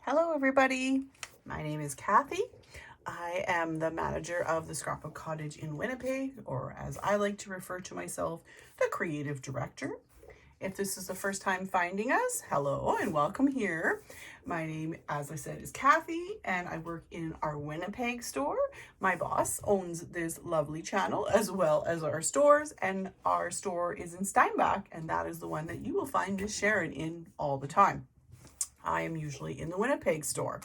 Hello everybody, my name is Kathy. I am the manager of the Scrapbook Cottage in Winnipeg, or as I like to refer to myself, the creative director. If this is the first time finding us, hello and welcome here. My name, as I said, is Kathy and I work in our Winnipeg store. My boss owns this lovely channel as well as our stores, and our store is in Steinbach, and that is the one that you will find Miss Sharon in all the time. I am usually in the Winnipeg store.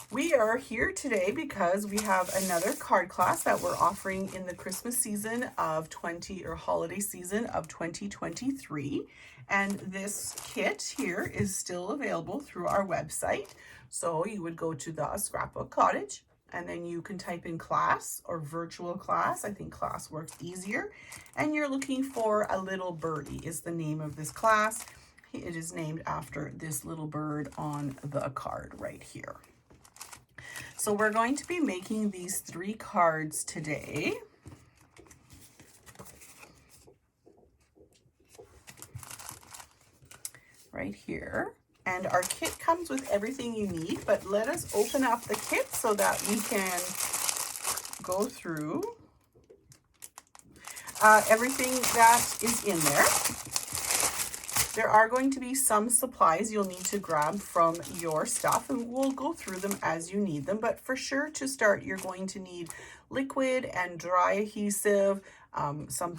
We are here today because we have another card class that we're offering in the Christmas season of holiday season of 2023. And this kit here is still available through our website. So you would go to the Scrapbook Cottage and then you can type in class or virtual class. I think class works easier. And you're looking for a little birdie is the name of this class. It is named after this little bird on the card right here. So we're going to be making these 3 cards today. Right here. And our kit comes with everything you need, but let us open up the kit so that we can go through everything that is in there. There are going to be some supplies you'll need to grab from your stuff, and we'll go through them as you need them. But for sure, to start, you're going to need liquid and dry adhesive, some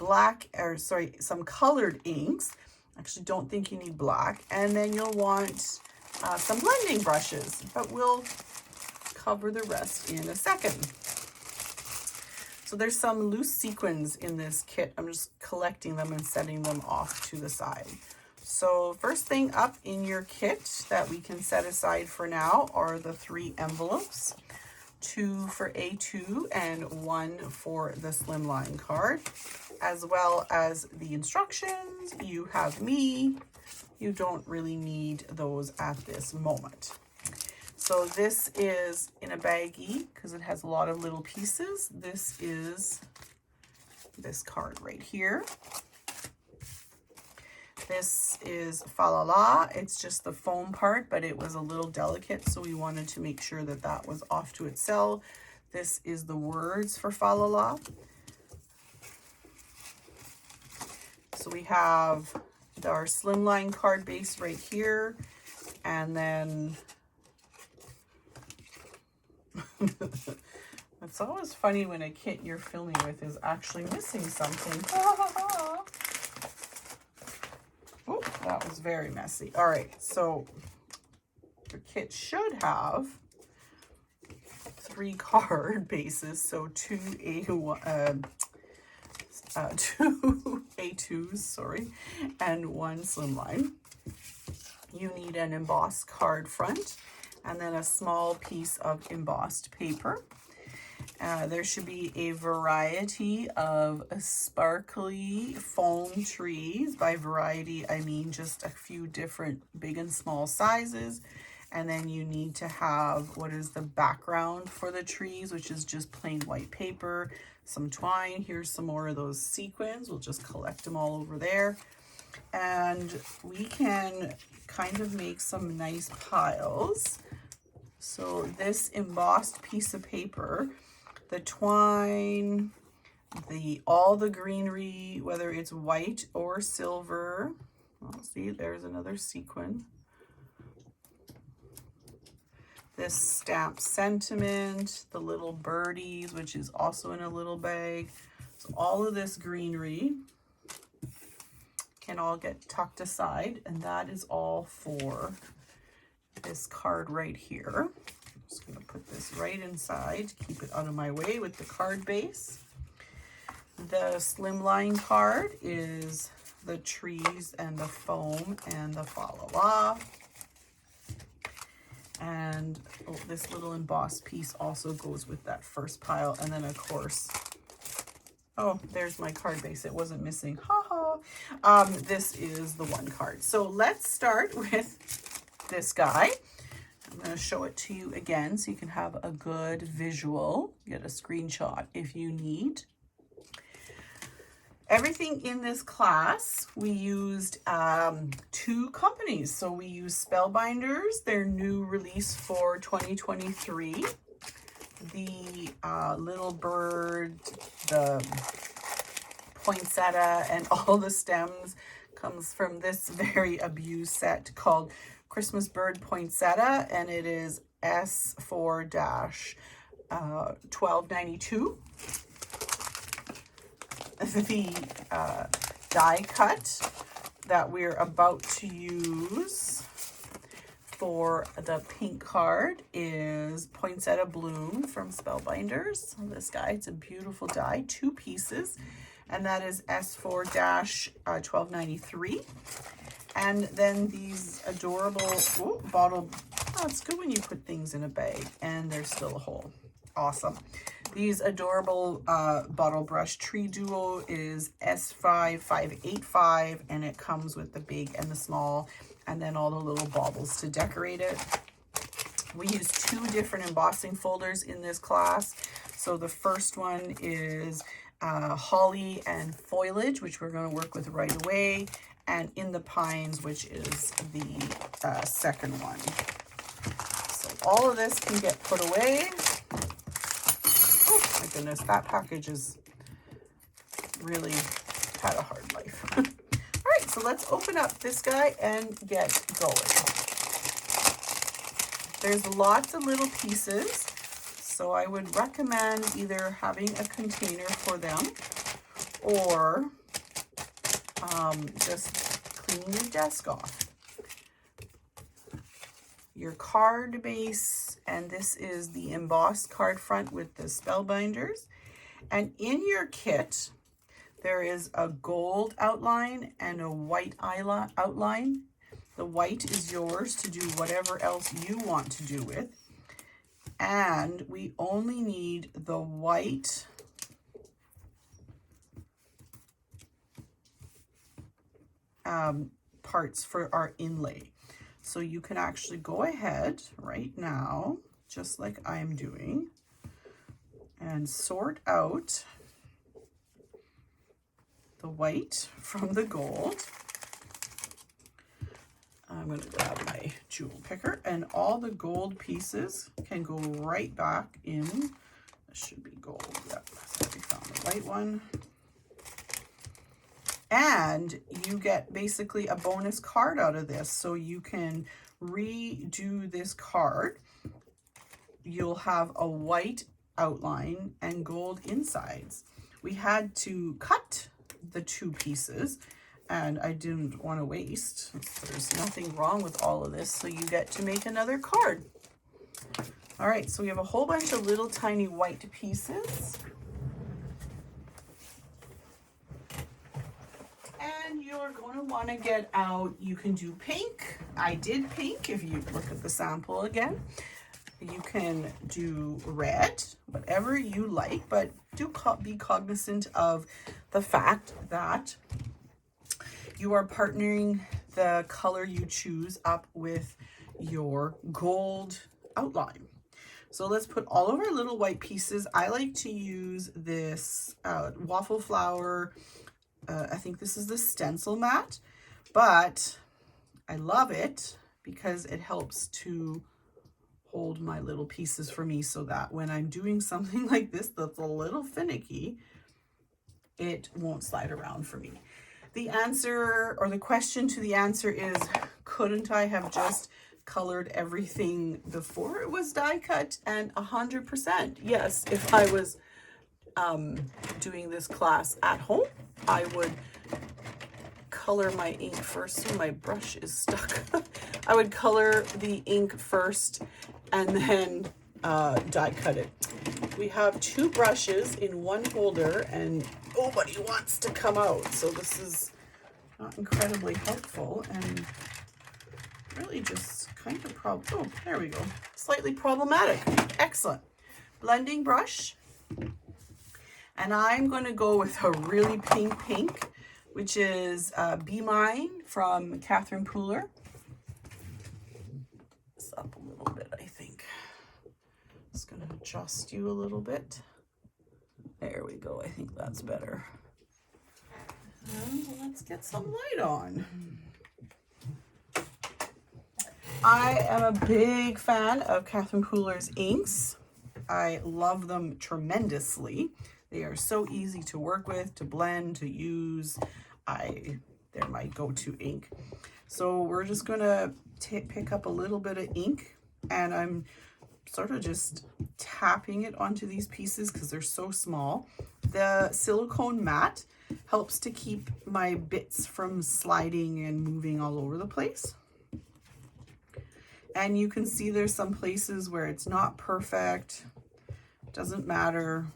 colored inks. Actually, don't think you need black. And then you'll want some blending brushes, but we'll cover the rest in a second. So there's some loose sequins in this kit. I'm just collecting them and setting them off to the side. So first thing up in your kit that we can set aside for now are the 3 envelopes, 2 for A2 and 1 for the slimline card, as well as the instructions. You have me. You don't really need those at this moment. So this is in a baggie because it has a lot of little pieces. This is this card right here. This is Fa La La. It's just the foam part, but it was a little delicate, so we wanted to make sure that that was off to itself. This is the words for Fa La La. So we have our slimline card base right here, and then it's always funny when a kit you're filming with is actually missing something. Oh, that was very messy. All right, so your kit should have 3 card bases, so 2 A2s, sorry, and 1 slimline. You need an embossed card front and then a small piece of embossed paper. There should be a variety of sparkly foam trees. By variety, I mean just a few different big and small sizes. And then you need to have what is the background for the trees, which is just plain white paper, some twine. Here's some more of those sequins. We'll just collect them all over there. And we can kind of make some nice piles. So this embossed piece of paper, the twine, all the greenery, whether it's white or silver. Oh, see, there's another sequin. This stamped sentiment, the little birdies, which is also in a little bag. So all of this greenery can all get tucked aside, and that is all for this card right here. I'm just going to put this right inside to keep it out of my way with the card base. The slimline card is the trees and the foam and the Fa La La. And this little embossed piece also goes with that first pile. And then, of course, oh, there's my card base. It wasn't missing. Ha ha. This is the 1 card. So let's start with this guy. I'm going to show it to you again so you can have a good visual. Get a screenshot if you need. Everything in this class, we used 2 companies. So we used Spellbinders, their new release for 2023. The little bird, the poinsettia, and all the stems comes from this very abused set called Christmas Bird Poinsettia, and it is S4-1292. The die cut that we're about to use for the pink card is Poinsettia Bloom from Spellbinders. This guy, it's a beautiful die, 2 pieces, and that is S4-1293. And then these adorable bottle. Oh, it's good when you put things in a bag and there's still a hole. Awesome. These adorable bottle brush tree duo is S5585, and it comes with the big and the small, and then all the little baubles to decorate it. We use 2 different embossing folders in this class. So the first one is Holly and Foliage, which we're going to work with right away, and In the Pines, which is the second one. So all of this can get put away. Oh my goodness, that package has really had a hard life. All right, so let's open up this guy and get going. There's lots of little pieces, so I would recommend either having a container for them or just cleaning your desk off. Your card base, and this is the embossed card front with the Spellbinders. And in your kit, there is a gold outline and a white outline. The white is yours to do whatever else you want to do with. And we only need the white parts for our inlay. So you can actually go ahead right now, just like I'm doing, and sort out the white from the gold. I'm going to grab my jewel picker, and all the gold pieces can go right back in. This should be gold. Yep, so we found the white one. And you get basically a bonus card out of this. So you can redo this card. You'll have a white outline and gold insides. We had to cut the 2 pieces, and I didn't want to waste. There's nothing wrong with all of this, so you get to make another card. All right, so we have a whole bunch of little tiny white pieces. And you're going to want to get out, you can do pink. I did pink if you look at the sample again. You can do red, whatever you like, but do be cognizant of the fact that you are partnering the color you choose up with your gold outline. So let's put all of our little white pieces. I like to use this waffle flower. I think this is the stencil mat, but I love it because it helps to hold my little pieces for me, so that when I'm doing something like this that's a little finicky, it won't slide around for me. The answer, or the question to the answer, is couldn't I have just colored everything before it was die cut? And 100% yes. If I was doing this class at home, I would color my ink first. So my brush is stuck. I would color the ink first and then die cut it. We have 2 brushes in one holder, and nobody wants to come out. So this is not incredibly helpful, and really just kind of oh, there we go. Slightly problematic. Excellent. Blending brush. And I'm going to go with a really pink, which is Be Mine from Catherine Pooler. This up a little bit, I think. Just going to adjust you a little bit. There we go. I think that's better. And let's get some light on. I am a big fan of Catherine Pooler's inks. I love them tremendously. They are so easy to work with, to blend, to use. They're my go-to ink. So we're just gonna pick up a little bit of ink, and I'm sort of just tapping it onto these pieces because they're so small. The silicone mat helps to keep my bits from sliding and moving all over the place. And you can see there's some places where it's not perfect. Doesn't matter.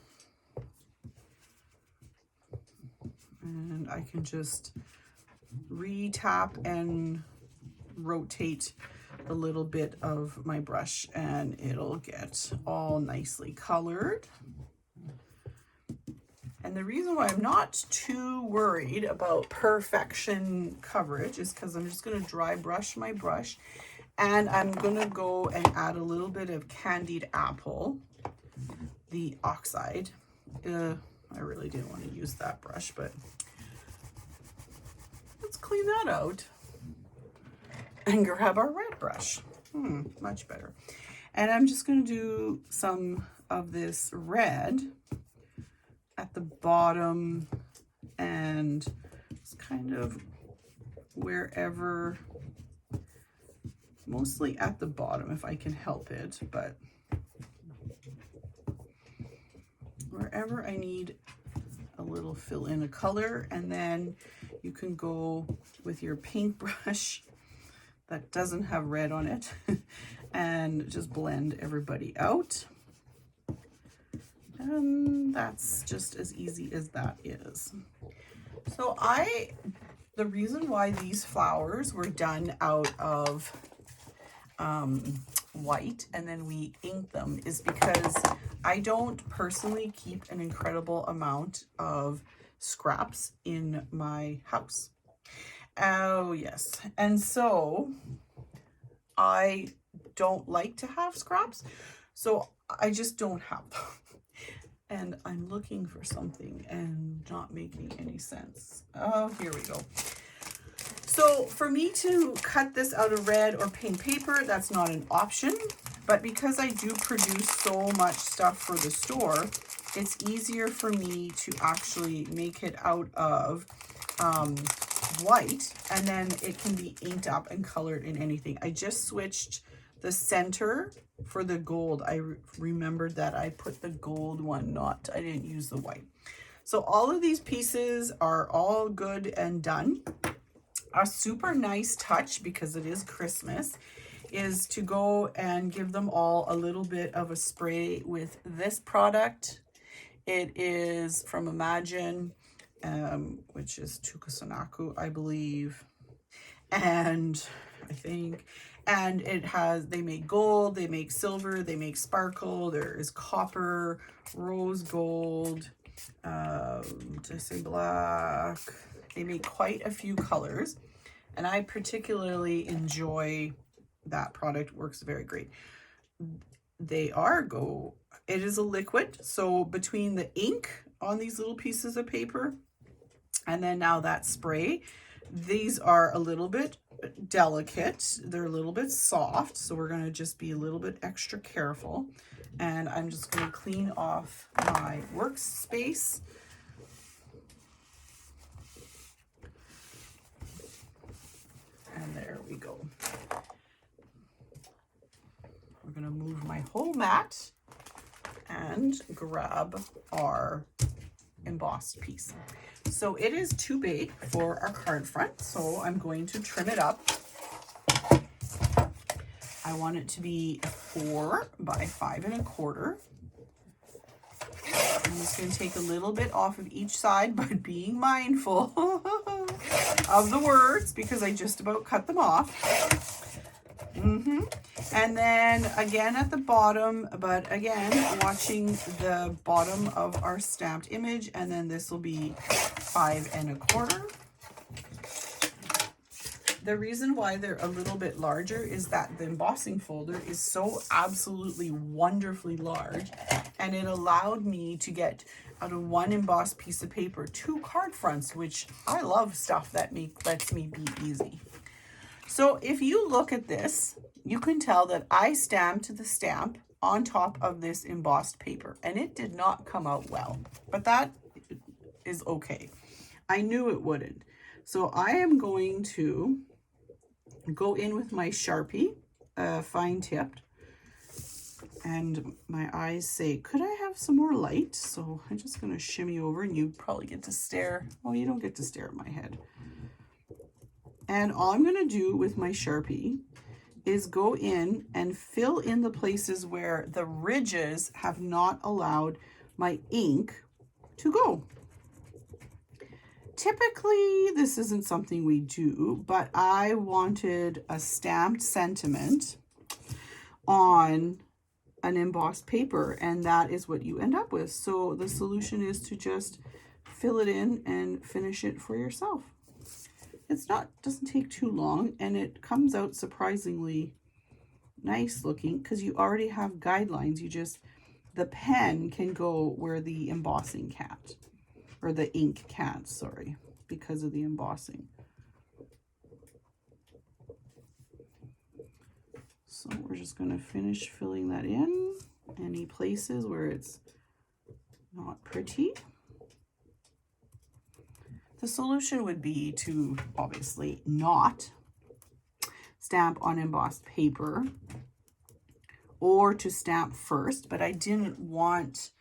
And I can just re-tap and rotate a little bit of my brush and it'll get all nicely colored. And the reason why I'm not too worried about perfection coverage is because I'm just going to dry brush my brush, and I'm going to go and add a little bit of candied apple, the oxide. I really didn't want to use that brush, but let's clean that out and grab our red brush. Much better. And I'm just going to do some of this red at the bottom and it's kind of wherever, mostly at the bottom if I can help it, but wherever I need a little fill in of color. And then you can go with your paintbrush that doesn't have red on it and just blend everybody out. And that's just as easy as that is. So the reason why these flowers were done out of white and then we ink them is because I don't personally keep an incredible amount of scraps in my house. Oh yes, and so I don't like to have scraps, so I just don't have them. And I'm looking for something and not making any sense. Oh, here we go. So for me to cut this out of red or paint paper, that's not an option. But because I do produce so much stuff for the store, it's easier for me to actually make it out of white, and then it can be inked up and colored in anything. I just switched the center for the gold. I remembered that I put the gold one, I didn't use the white. So all of these pieces are all good and done. A super nice touch, because it is Christmas, is to go and give them all a little bit of a spray with this product. It is from Imagine, which is Tukasanaku, I believe. And I think, and it has, they make gold, they make silver, they make sparkle, there is copper, rose gold, did I say black? They make quite a few colors, and I particularly enjoy that product. Works very great. It is a liquid, so between the ink on these little pieces of paper and then now that spray, these are a little bit delicate. They're a little bit soft, so we're going to just be a little bit extra careful. And I'm just going to clean off my workspace. And there we go. We're going to move my whole mat and grab our embossed piece. So it is too big for our card front, so I'm going to trim it up. I want it to be 4 by 5 1/4. I'm just going to take a little bit off of each side, but being mindful of the words because I just about cut them off. And then again at the bottom, but again watching the bottom of our stamped image, and then this will be 5 1/4. the reason why they're a little bit larger is that the embossing folder is so absolutely wonderfully large, and it allowed me to get out of one embossed piece of paper 2 card fronts, which I love stuff that lets me be easy. So if you look at this, you can tell that I stamped the stamp on top of this embossed paper, and it did not come out well, but that is okay. I knew it wouldn't. So I am going to go in with my Sharpie, fine tipped, and my eyes say, could I have some more light? So I'm just going to shimmy over, and you probably get to stare. Oh, you don't get to stare at my head. And all I'm going to do with my Sharpie is go in and fill in the places where the ridges have not allowed my ink to go. Typically, this isn't something we do, but I wanted a stamped sentiment on an embossed paper, and that is what you end up with. So the solution is to just fill it in and finish it for yourself. Doesn't take too long, and it comes out surprisingly nice looking because you already have guidelines. The pen can go where the embossing can't, or the ink can't, sorry, because of the embossing. So we're just going to finish filling that in, any places where it's not pretty. The solution would be to obviously not stamp on embossed paper, or to stamp first, but I didn't want,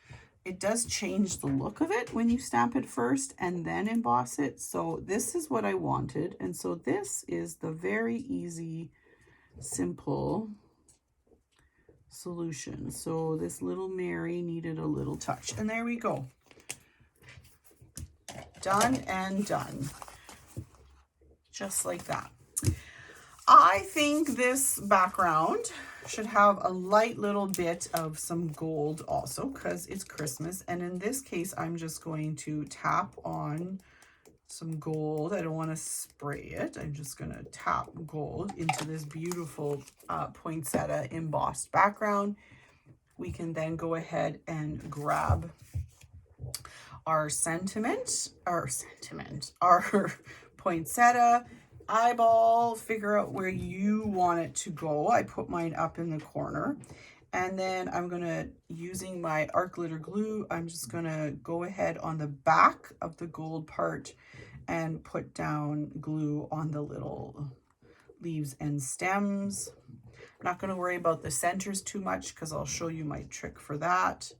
it does change the look of it when you stamp it first and then emboss it. So this is what I wanted. And so this is the very easy, simple solution. So this little Mary needed a little touch, and there we go. Done and done. Just like that. I think this background should have a light little bit of some gold also, because it's Christmas. And in this case, I'm just going to tap on some gold. I don't want to spray it. I'm just going to tap gold into this beautiful poinsettia embossed background. We can then go ahead and grab our our poinsettia, eyeball, figure out where you want it to go. I put mine up in the corner, and then I'm gonna, using my art glitter glue, I'm just gonna go ahead on the back of the gold part and put down glue on the little leaves and stems. I'm not gonna worry about the centers too much because I'll show you my trick for that.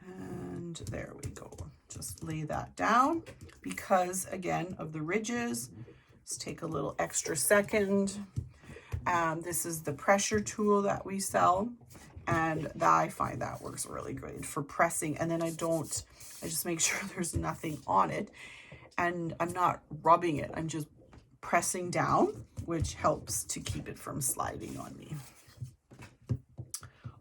And there we go. Just lay that down because, again, of the ridges. Let's take a little extra second. This is the pressure tool that we sell, and I find that works really great for pressing. And then I just make sure there's nothing on it, and I'm not rubbing it. I'm just pressing down, which helps to keep it from sliding on me.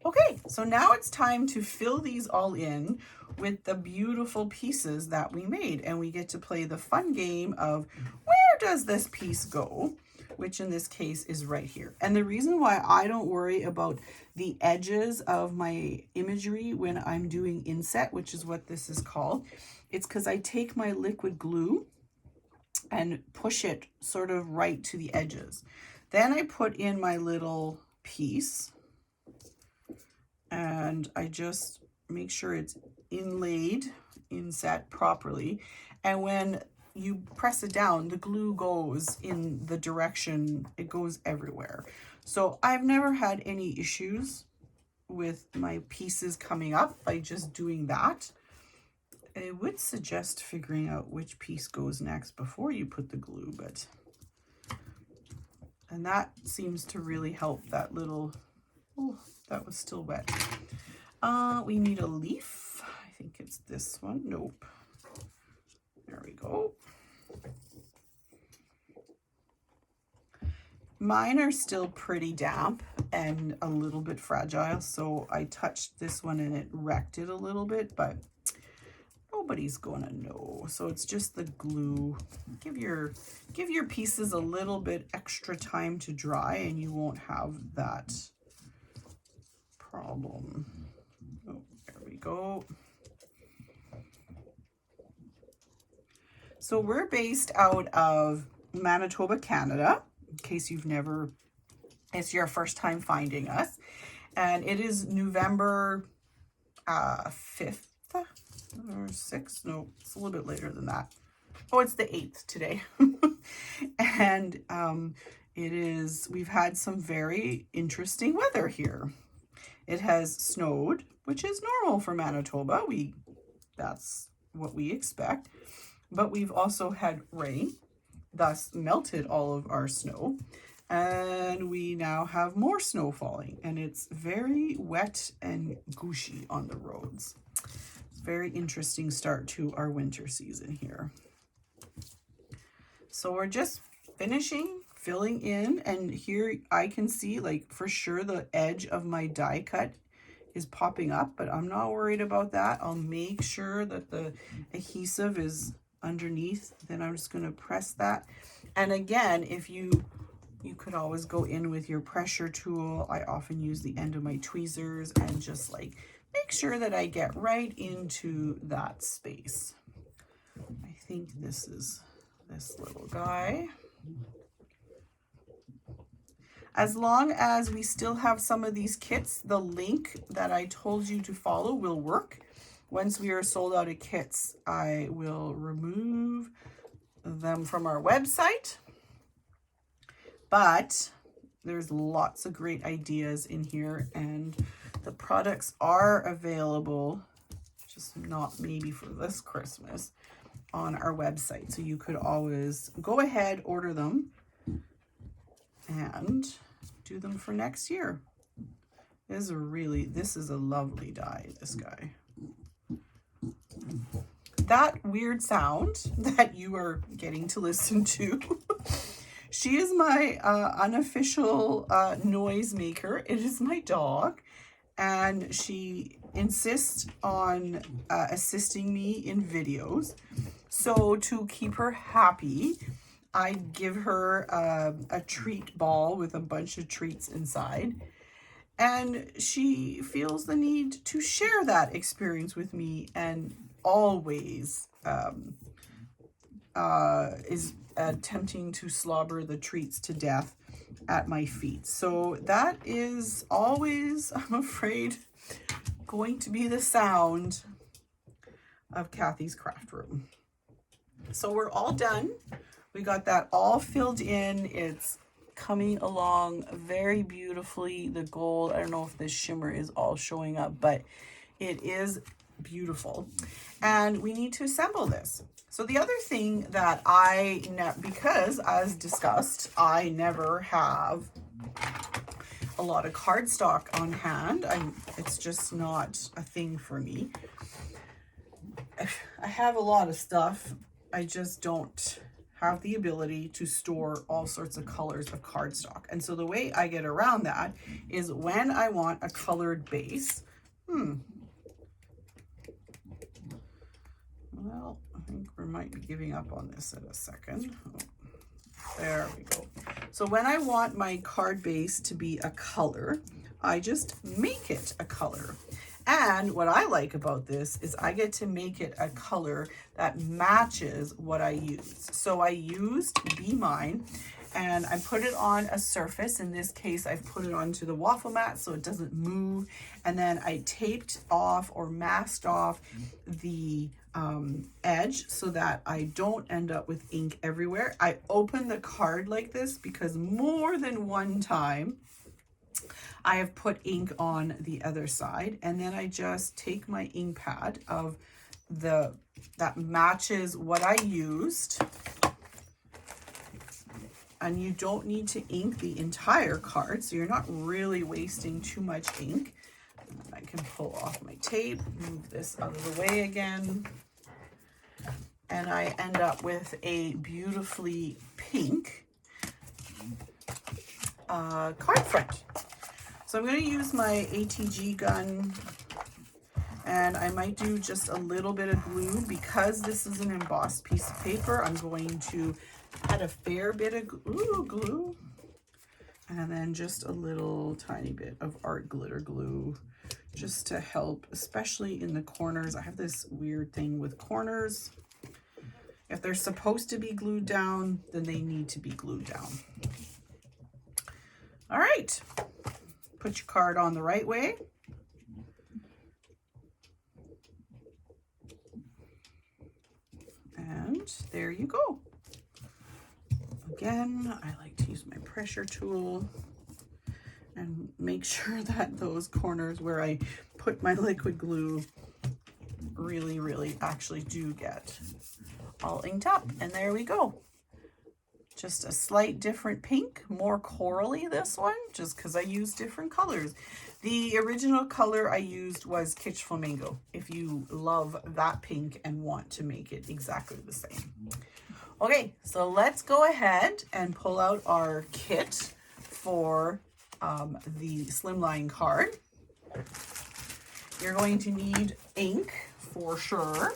Okay, so now it's time to fill these all in with the beautiful pieces that we made, and we get to play the fun game of where does this piece go, which in this case is right here. And the reason why I don't worry about the edges of my imagery when I'm doing inset, which is what this is called, it's because I take my liquid glue and push it sort of right to the edges. Then I put in my little piece, and I just make sure it's inset properly. And when you press it down, the glue goes in the direction, it goes everywhere. So I've never had any issues with my pieces coming up by just doing that. I would suggest figuring out which piece goes next before you put the glue, and that seems to really help that little, oh, that was still wet. We need a leaf. I think it's this one. Nope. There we go. Mine are still pretty damp and a little bit fragile, so I touched this one and it wrecked it a little bit, but no nobody's gonna know. So it's just the glue. Give your pieces a little bit extra time to dry and you won't have that problem. Oh, there we go. So we're based out of Manitoba, Canada, in case you've never, it's your first time finding us. And it is November 5th or 6th. No, it's a little bit later than that. Oh, it's the 8th today. And we've had some very interesting weather here. It has snowed, which is normal for Manitoba. That's what we expect. But we've also had rain, thus melted all of our snow. And we now have more snow falling, and it's very wet and gushy on the roads. It's a very interesting start to our winter season here. So we're just finishing filling in, and here I can see, like, for sure the edge of my die cut is popping up, but I'm not worried about that. I'll make sure that the adhesive is underneath. Then I'm just going to press that. And again, if you could always go in with your pressure tool. I often use the end of my tweezers and just like make sure that I get right into that space. I think this is this little guy. As long as we still have some of these kits, the link that I told you to follow will work. Once we are sold out of kits, I will remove them from our website. But there's lots of great ideas in here, and the products are available, just not maybe for this Christmas, on our website. So you could always go ahead, order them, and do them for next year. This is a lovely die, this guy. That weird sound that you are getting to listen to, she is my unofficial noise maker. It is my dog, and she insists on assisting me in videos. So to keep her happy, I give her a treat ball with a bunch of treats inside, and she feels the need to share that experience with me, and always is attempting to slobber the treats to death at my feet. So that is always, I'm afraid, going to be the sound of Kathy's craft room. So we're all done. We got that all filled in. It's coming along very beautifully. The gold, I don't know if this shimmer is all showing up, but it is beautiful. And we need to assemble this. So the other thing that because as discussed, I never have a lot of cardstock on hand. It's just not a thing for me. I have a lot of stuff. I just don't have the ability to store all sorts of colors of cardstock. And so the way I get around that is when I want a colored base, well, I think we might be giving up on this in a second. Oh, there we go. So when I want my card base to be a color, I just make it a color. And what I like about this is I get to make it a color that matches what I used. So I used Be Mine, and I put it on a surface. In this case, I've put it onto the waffle mat so it doesn't move. And then I taped off or masked off the edge so that I don't end up with ink everywhere. I open the card like this because more than one time I have put ink on the other side, and then I just take my ink pad that matches what I used. And you don't need to ink the entire card, so you're not really wasting too much ink. And I can pull off my tape, move this out of the way again, and I end up with a beautifully pink card front. So I'm going to use my ATG gun And I might do just a little bit of glue because this is an embossed piece of paper. I'm going to add a fair bit of glue. And then just a little tiny bit of art glitter glue just to help, especially in the corners. I have this weird thing with corners. If they're supposed to be glued down, then they need to be glued down. All right, put your card on the right way. And there you go. Again, I like to use my pressure tool and make sure that those corners where I put my liquid glue really actually do get all inked up. And there we go. Just a slight different pink, more corally this one, just because I used different colors. The original color I used was Kitsch Flamingo, if you love that pink and want to make it exactly the same. Okay, so let's go ahead and pull out our kit for the slimline card. You're going to need ink for sure.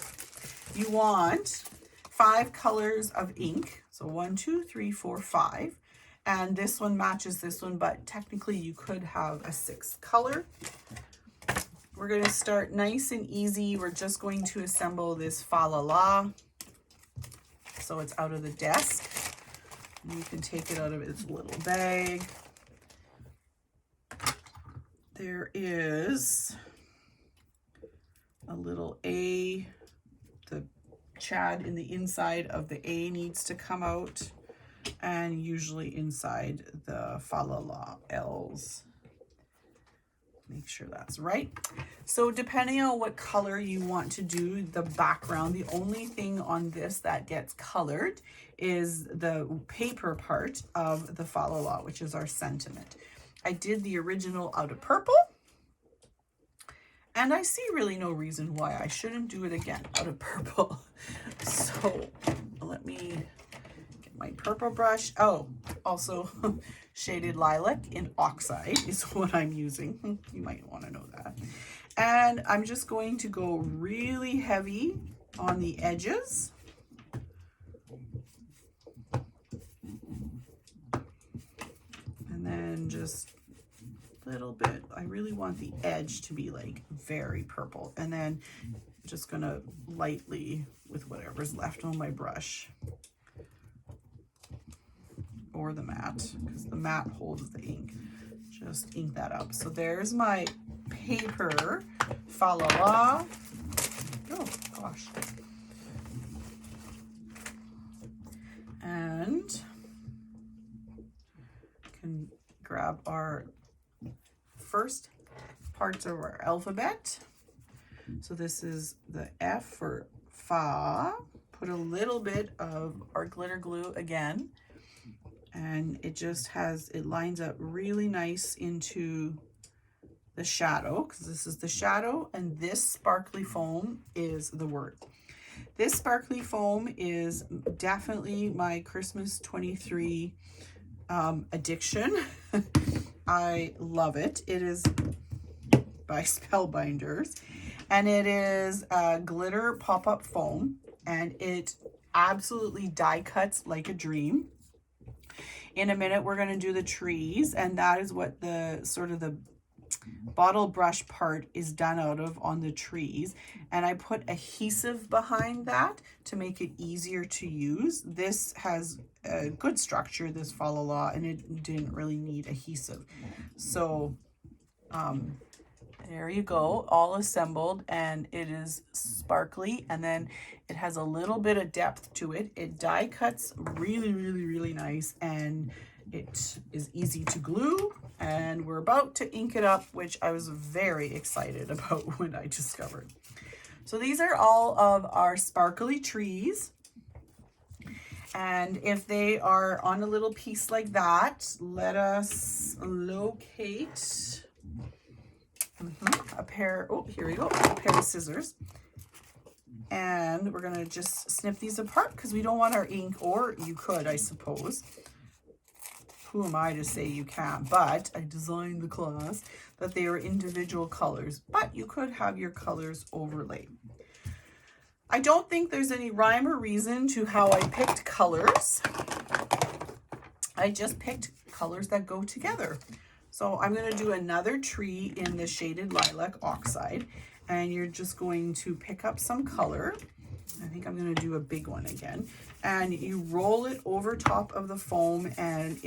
You want 5 colors of ink. So 1, 2, 3, 4, 5. And this one matches this one, but technically you could have a 6th color. We're going to start nice and easy. We're just going to assemble this fa la la. So it's out of the desk. And you can take it out of its little bag. There is a little A. The Chad in the inside of the A needs to come out, and usually inside the fa la la L's. Make sure that's right. So depending on what color you want to do the background, the only thing on this that gets colored is the paper part of the fa la la, which is our sentiment. I did the original out of purple, and I see really no reason why I shouldn't do it again out of purple. So let me get my purple brush. Oh, also shaded lilac in oxide is what I'm using. You might want to know that. And I'm just going to go really heavy on the edges. And then just a little bit. I really want the edge to be like very purple. And then just gonna lightly, with whatever's left on my brush or the mat, because the mat holds the ink, just ink that up. So there's my paper fa la la. Oh gosh. And can grab our first parts of our alphabet. So this is the F for fa. Put a little bit of our glitter glue again, and it just has, it lines up really nice into the shadow, because this is the shadow, and this sparkly foam is the word. This sparkly foam is definitely my Christmas 23 addiction. I love it. It is by Spellbinders, and it is a glitter pop-up foam, and it absolutely die cuts like a dream. In a minute we're going to do the trees, and that is what the sort of the bottle brush part is done out of on the trees, and I put adhesive behind that to make it easier to use. This has a good structure, this fa la la, and it didn't really need adhesive. So there you go, all assembled, and it is sparkly, and then it has a little bit of depth to it. It die cuts really nice, and it is easy to glue, and we're about to ink it up, which I was very excited about when I discovered. So these are all of our sparkly trees, and if they are on a little piece like that, let us locate a pair, oh, here we go, a pair of scissors. And we're gonna just snip these apart because we don't want our ink, or you could, I suppose, who am I to say you can't? But I designed the class that they are individual colors, but you could have your colors overlay. I don't think there's any rhyme or reason to how I picked colors. I just picked colors that go together. So I'm going to do another tree in the shaded lilac oxide, and you're just going to pick up some color. I think I'm going to do a big one again, and you roll it over top of the foam, and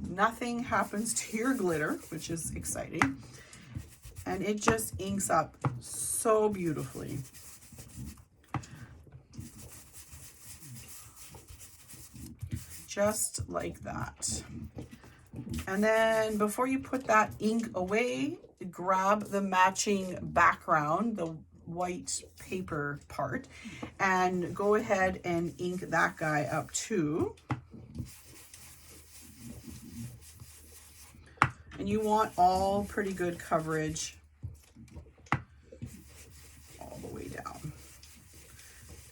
nothing happens to your glitter, which is exciting, and it just inks up so beautifully. Just like that. And then before you put that ink away, grab the matching background, the white paper part, and go ahead and ink that guy up too. And you want all pretty good coverage all the way down.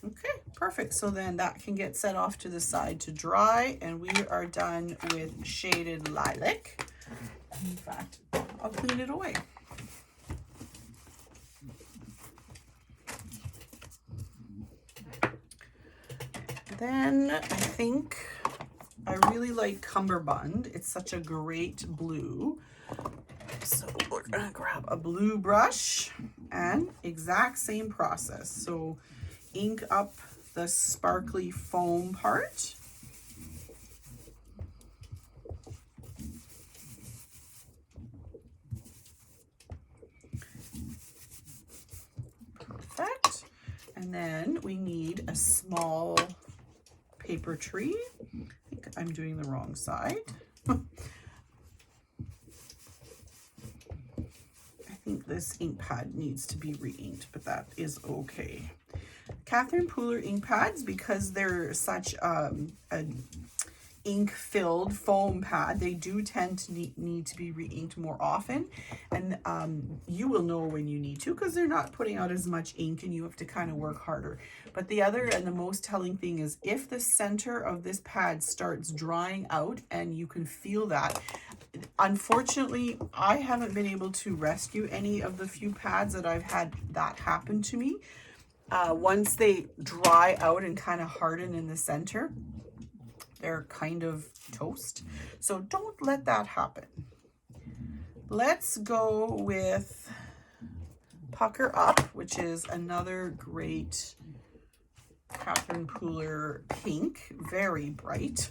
Okay, perfect. So then that can get set off to the side to dry, and we are done with shaded lilac. In fact, I'll clean it away. Then I think I really like Cumberbund. It's such a great blue. So we're gonna grab a blue brush and exact same process. So ink up the sparkly foam part. Perfect. And then we need a small paper tree. I think I'm doing the wrong side. I think this ink pad needs to be re-inked, but that is okay. Catherine Pooler ink pads, because they're such an ink-filled foam pad, they do tend to need to be re-inked more often, and you will know when you need to, because they're not putting out as much ink and you have to kind of work harder. But the other and the most telling thing is if the center of this pad starts drying out, and you can feel that. Unfortunately, I haven't been able to rescue any of the few pads that I've had that happen to me. Once they dry out and kind of harden in the center, they're kind of toast. So don't let that happen. Let's go with Pucker Up, which is another great Catherine Pooler pink, very bright.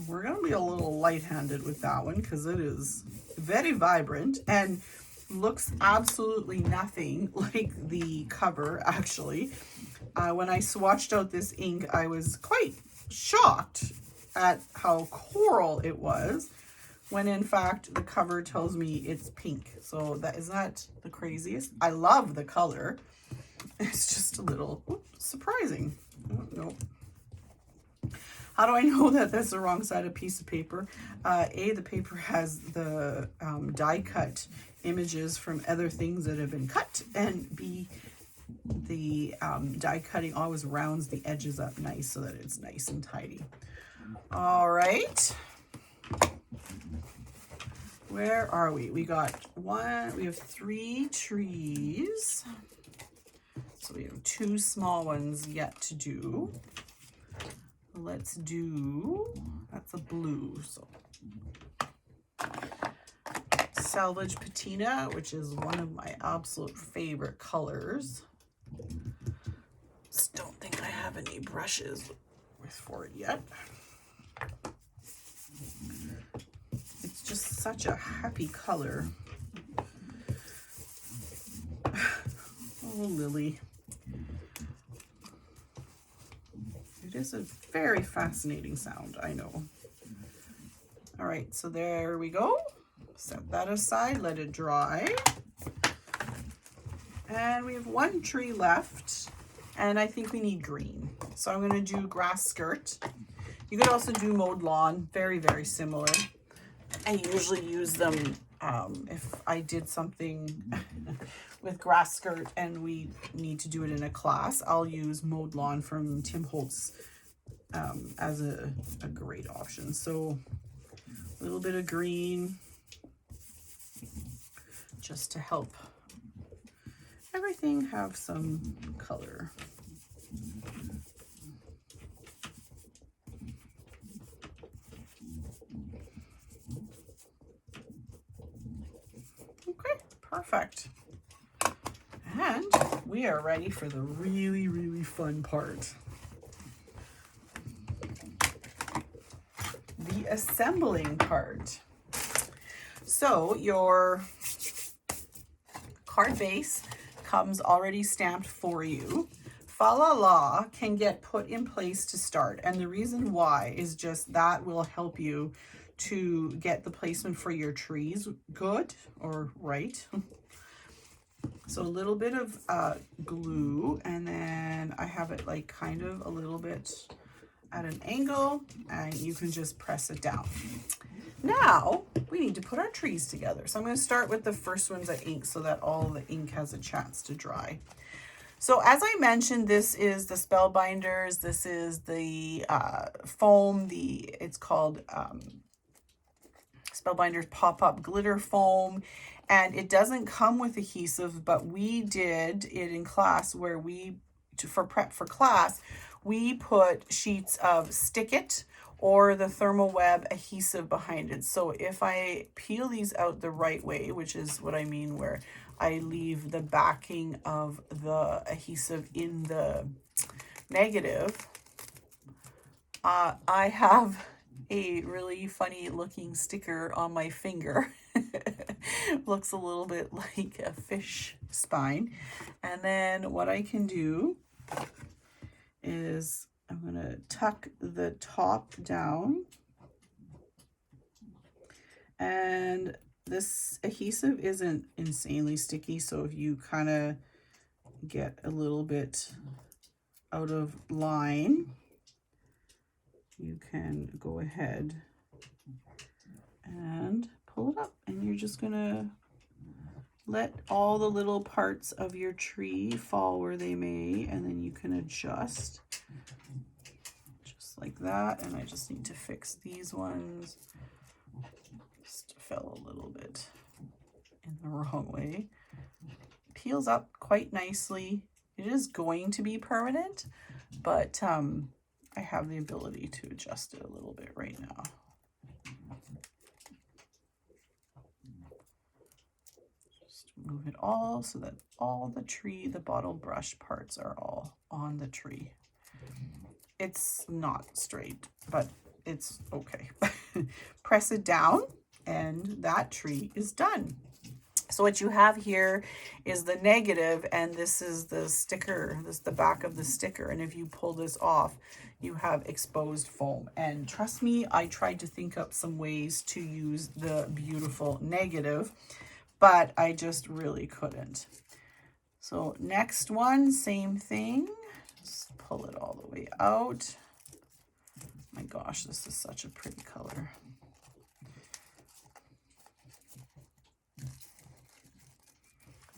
We're gonna be a little light-handed with that one because it is very vibrant and looks absolutely nothing like the cover, actually. When I swatched out this ink, I was quite shocked at how coral it was, when in fact the cover tells me it's pink. So that is not the craziest. I love the color. It's just a little surprising. Oh, no. How do I know that that's the wrong side of piece of paper? A, the paper has the die cut images from other things that have been cut, and B, the die cutting always rounds the edges up nice so that it's nice and tidy. All right. Where are we? We got we have 3 trees. So we have 2 small ones yet to do. Let's do, that's a blue, so Salvage Patina, which is one of my absolute favorite colors. Just don't think I have any brushes for it yet. It's just such a happy color. Oh, Lily. It is a very fascinating sound, I know. All right, so there we go. Set that aside, let it dry. And we have 1 tree left, and I think we need green. So I'm gonna do grass skirt. You could also do mowed lawn, very, very similar. I usually use them if I did something with grass skirt and we need to do it in a class. I'll use mowed lawn from Tim Holtz as a great option. So a little bit of green just to help everything have some color. Okay, perfect. And we are ready for the really, really fun part. The assembling part. So your card base comes already stamped for you. Fa La La can get put in place to start, and the reason why is just that will help you to get the placement for your trees good or right. So a little bit of glue, and then I have it like kind of a little bit at an angle, and you can just press it down. Now we need to put our trees together. So I'm going to start with the first ones at ink so that all the ink has a chance to dry. So as I mentioned, this is the Spellbinders. This is the foam. It's called Spellbinders Pop-Up Glitter Foam. And it doesn't come with adhesive, but we did it in class where for prep for class, we put sheets of Stick It or the Thermal Web adhesive behind it. So if I peel these out the right way, which is what I mean where I leave the backing of the adhesive in the negative, I have a really funny looking sticker on my finger. Looks a little bit like a fish spine. And then what I can do is I'm going to tuck the top down, and this adhesive isn't insanely sticky, so if you kind of get a little bit out of line, you can go ahead and pull it up, and you're just going to let all the little parts of your tree fall where they may, and then you can adjust just like that. And I just need to fix these ones. Just fell a little bit in the wrong way. Peels up quite nicely. It is going to be permanent, but I have the ability to adjust it a little bit right now. Move it all so that all the bottle brush parts are all on the tree. It's not straight, but it's okay. Press it down and that tree is done. So what you have here is the negative, and this is the sticker. This is the back of the sticker. And if you pull this off, you have exposed foam. And trust me, I tried to think up some ways to use the beautiful negative, but I just really couldn't. So next one, same thing. Just pull it all the way out. My gosh, this is such a pretty color.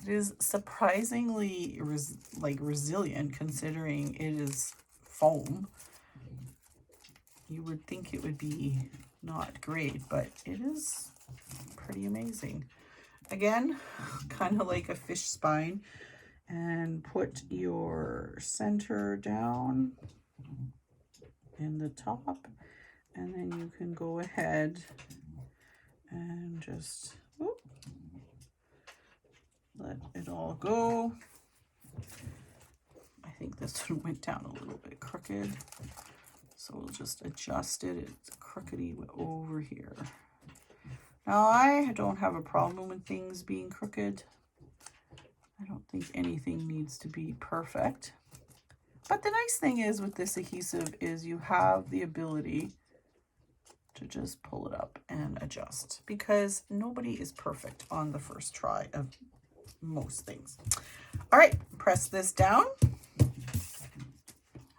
It is surprisingly resilient considering it is foam. You would think it would be not great, but it is pretty amazing. Again, kind of like a fish spine, and put your center down in the top, and then you can go ahead and just let it all go. I think this one went down a little bit crooked, so we'll just adjust it. It's crookedy over here. Now, I don't have a problem with things being crooked. I don't think anything needs to be perfect. But the nice thing is with this adhesive is you have the ability to just pull it up and adjust, because nobody is perfect on the first try of most things. All right, press this down.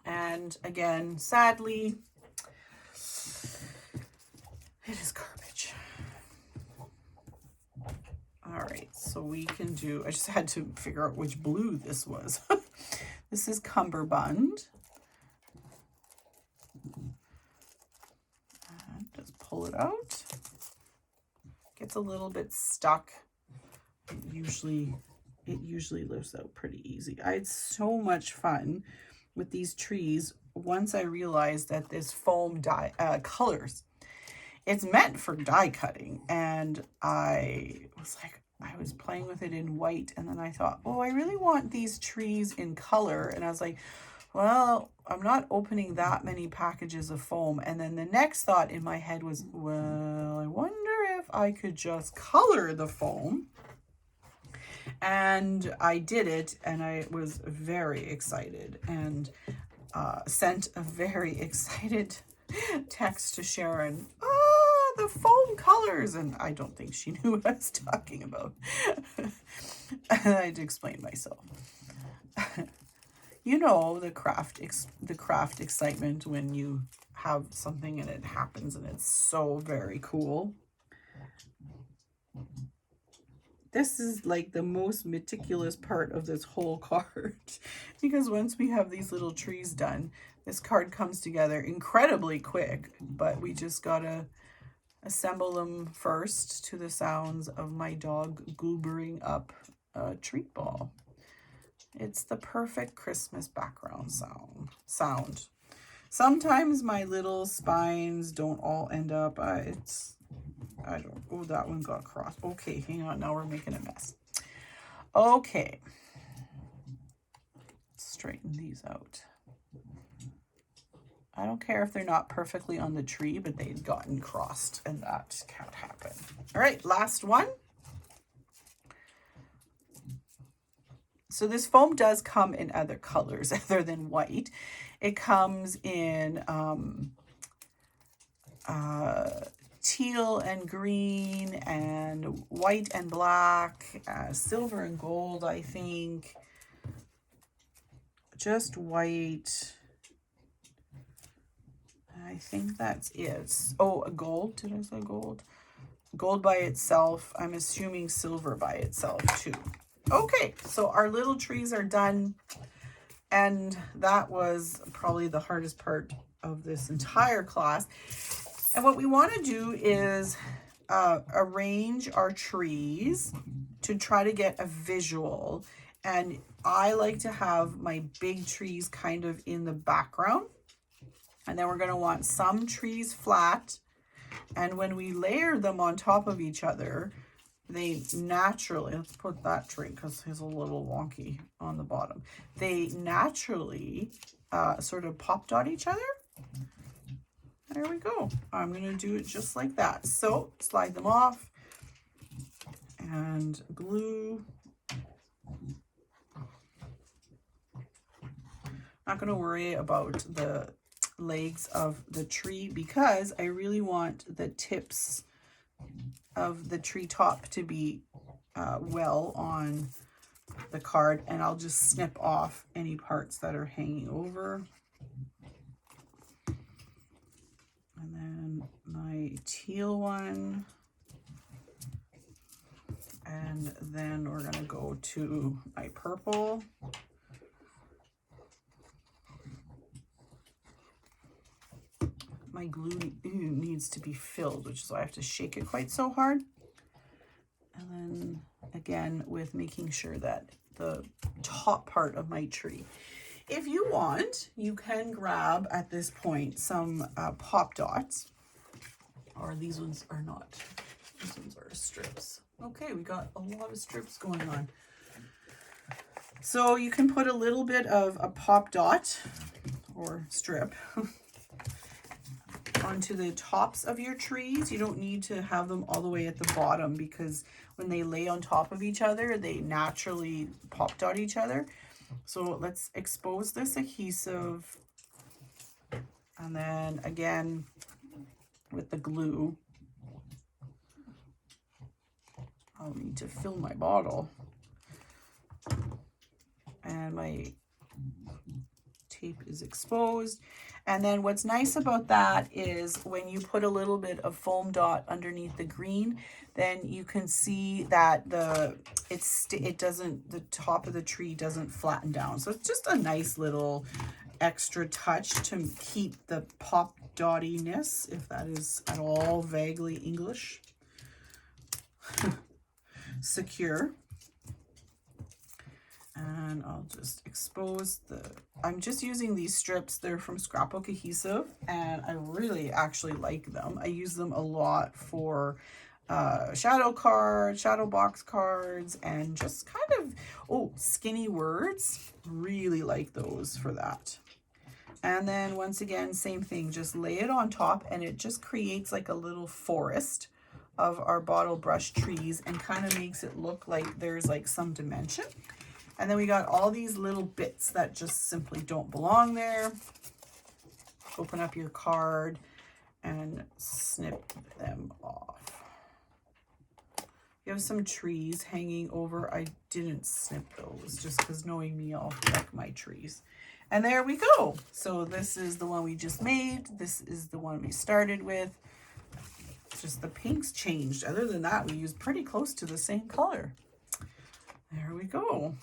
And again, sadly, it is garbage. All right, so we can do, I just had to figure out which blue this was. This is Cumberbund. gets a little bit stuck, it usually lifts out pretty easy. I had so much fun with these trees once I realized that this foam dye colors. It's meant for die cutting, and I was playing with it in white, and then I thought, oh, I really want these trees in color, and I was like, well, I'm not opening that many packages of foam. And then the next thought in my head was, well, I wonder if I could just color the foam. And I did it, and I was very excited, and sent a very excited text to Sharon. The foam colors, and I don't think she knew what I was talking about. I had to explain myself. You know, the craft excitement when you have something and it happens, and it's so very cool. This is like the most meticulous part of this whole card, because once we have these little trees done, this card comes together incredibly quick, but we just gotta assemble them first to the sounds of my dog goobering up a treat ball. It's the perfect Christmas background sound. Sometimes my little spines don't all end up, oh, that one got crossed. Okay, hang on, now we're making a mess. Okay, straighten these out. I don't care if they're not perfectly on the tree, but they'd gotten crossed, and that can't happen. All right, last one. So this foam does come in other colors other than white. It comes in teal and green and white and black, silver and gold, I think. Just white. I think that's it. Oh, gold. Did I say gold? Gold by itself. I'm assuming silver by itself too. Okay, so our little trees are done. And that was probably the hardest part of this entire class. And what we want to do is arrange our trees to try to get a visual. And I like to have my big trees kind of in the background. And then we're going to want some trees flat. And when we layer them on top of each other, they naturally, let's put that tree because he's a little wonky on the bottom. They naturally sort of pop dot each other. There we go. I'm going to do it just like that. So slide them off and glue. Not going to worry about the legs of the tree because I really want the tips of the tree top to be well on the card, and I'll just snip off any parts that are hanging over. And then my teal one, and then we're going to go to my purple. My glue needs to be filled, which is why I have to shake it quite so hard. And then again, with making sure that the top part of my tree. If you want, you can grab at this point some pop dots, or these ones are not. These ones are strips. Okay, we got a lot of strips going on. So you can put a little bit of a pop dot or strip onto the tops of your trees. You don't need to have them all the way at the bottom because when they lay on top of each other, they naturally pop dot each other. So let's expose this adhesive. And then again, with the glue, I'll need to fill my bottle. And my tape is exposed. And then what's nice about that is when you put a little bit of foam dot underneath the green, then you can see that the top of the tree doesn't flatten down. So it's just a nice little extra touch to keep the pop dottiness, if that is at all vaguely English. secure. And I'll just expose I'm just using these strips. They're from Scrapbook Adhesive, and I really actually like them. I use them a lot for shadow cards, shadow box cards, and just kind of, skinny words. Really like those for that. And then once again, same thing, just lay it on top, and it just creates like a little forest of our bottle brush trees and kind of makes it look like there's like some dimension. And then we got all these little bits that just simply don't belong there. Open up your card and snip them off. You have some trees hanging over. I didn't snip those just because knowing me, I'll wreck my trees. And there we go. So this is the one we just made. This is the one we started with. Just the pinks changed. Other than that, we used pretty close to the same color. There we go.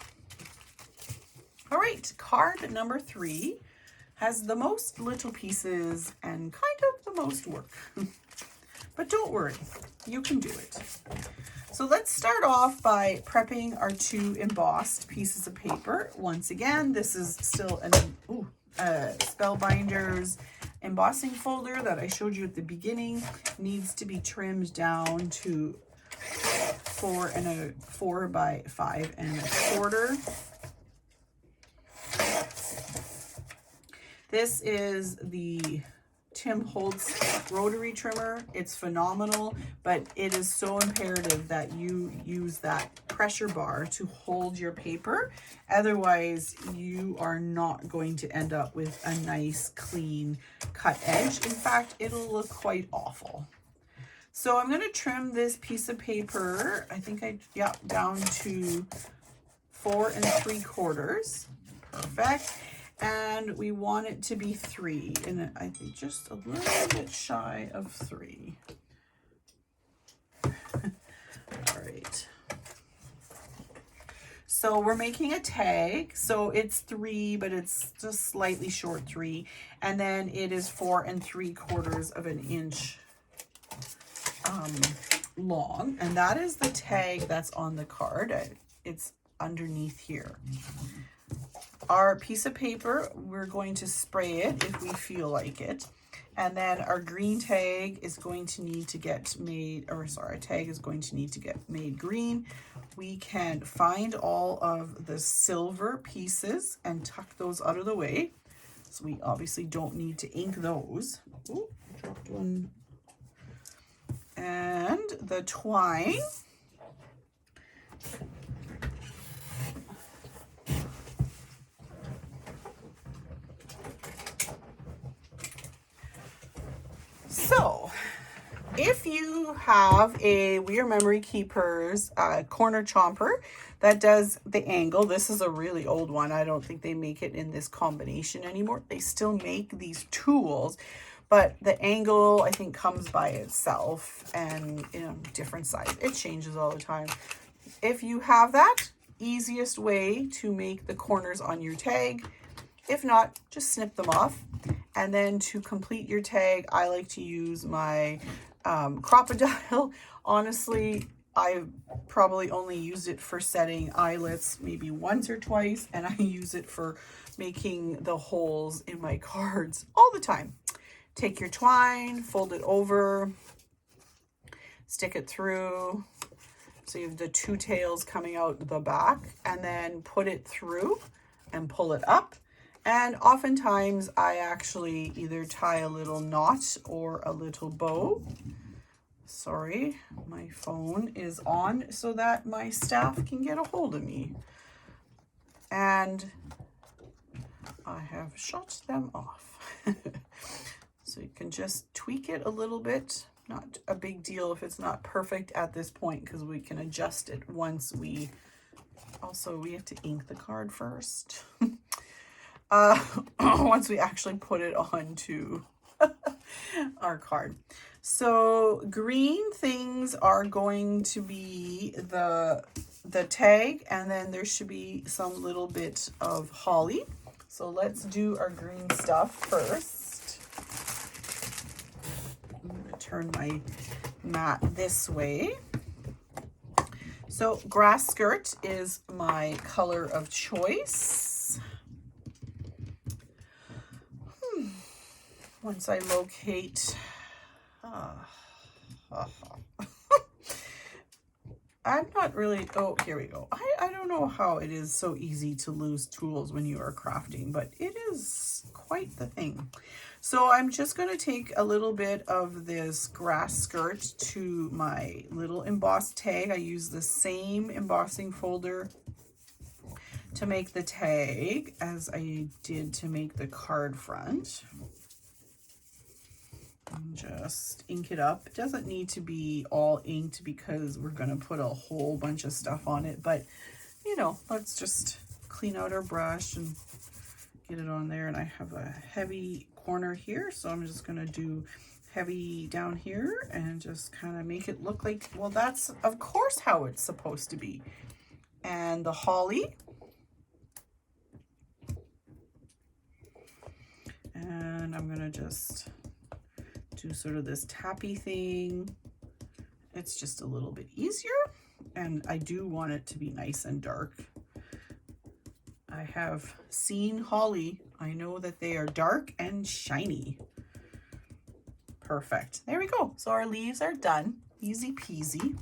All right, card number 3 has the most little pieces and kind of the most work. But don't worry, you can do it. So let's start off by prepping our 2 embossed pieces of paper. Once again, this is still a Spellbinders embossing folder that I showed you at the beginning. Needs to be trimmed down to 4 by 5 1/4. This is the Tim Holtz rotary trimmer. It's phenomenal, but it is so imperative that you use that pressure bar to hold your paper. Otherwise, you are not going to end up with a nice, clean cut edge. In fact, it'll look quite awful. So I'm going to trim this piece of paper, I think down to 4 3/4. Perfect. And we want it to be 3, and I think just a little bit shy of 3. All right. So we're making a tag. So it's 3, but it's just slightly short 3. And then it is 4 3/4 of an inch long. And that is the tag that's on the card. It's underneath here. Our piece of paper, we're going to spray it if we feel like it. And then our green tag is going to need to get made, our tag is going to need to get made green. We can find all of the silver pieces and tuck those out of the way. So we obviously don't need to ink those. Ooh, I dropped one. And the twine. So, if you have a We Are Memory Keepers corner chomper that does the angle, this is a really old one. I don't think they make it in this combination anymore. They still make these tools, but the angle I think comes by itself and different size. It changes all the time. If you have that, easiest way to make the corners on your tag. If not, just snip them off. And then to complete your tag, I like to use my Crop-A-Dile. Honestly, I probably only used it for setting eyelets maybe once or twice, and I use it for making the holes in my cards all the time. Take your twine, fold it over, stick it through. So you have the 2 tails coming out the back, and then put it through and pull it up. And oftentimes I actually either tie a little knot or a little bow. Sorry, my phone is on so that my staff can get a hold of me. And I have shut them off. So you can just tweak it a little bit. Not a big deal if it's not perfect at this point, because we can adjust it once we have to ink the card first. Once we actually put it onto our card. So green things are going to be the tag, and then there should be some little bit of holly. So let's do our green stuff first. I'm going to turn my mat this way. So grass skirt is my color of choice. Once I locate, I'm not really, oh, here we go. I don't know how it is so easy to lose tools when you are crafting, but it is quite the thing. So I'm just going to take a little bit of this grass skirt to my little embossed tag. I use the same embossing folder to make the tag as I did to make the card front. And just ink it up. It doesn't need to be all inked because we're going to put a whole bunch of stuff on it, but you know, let's just clean out our brush and get it on there. And I have a heavy corner here, so I'm just going to do heavy down here and just kind of make it look like, well, that's of course how it's supposed to be. And the holly, and I'm going to just do sort of this tappy thing. It's just a little bit easier, and I do want it to be nice and dark. I have seen holly. I know that they are dark and shiny. Perfect. There we go. So our leaves are done. Easy peasy.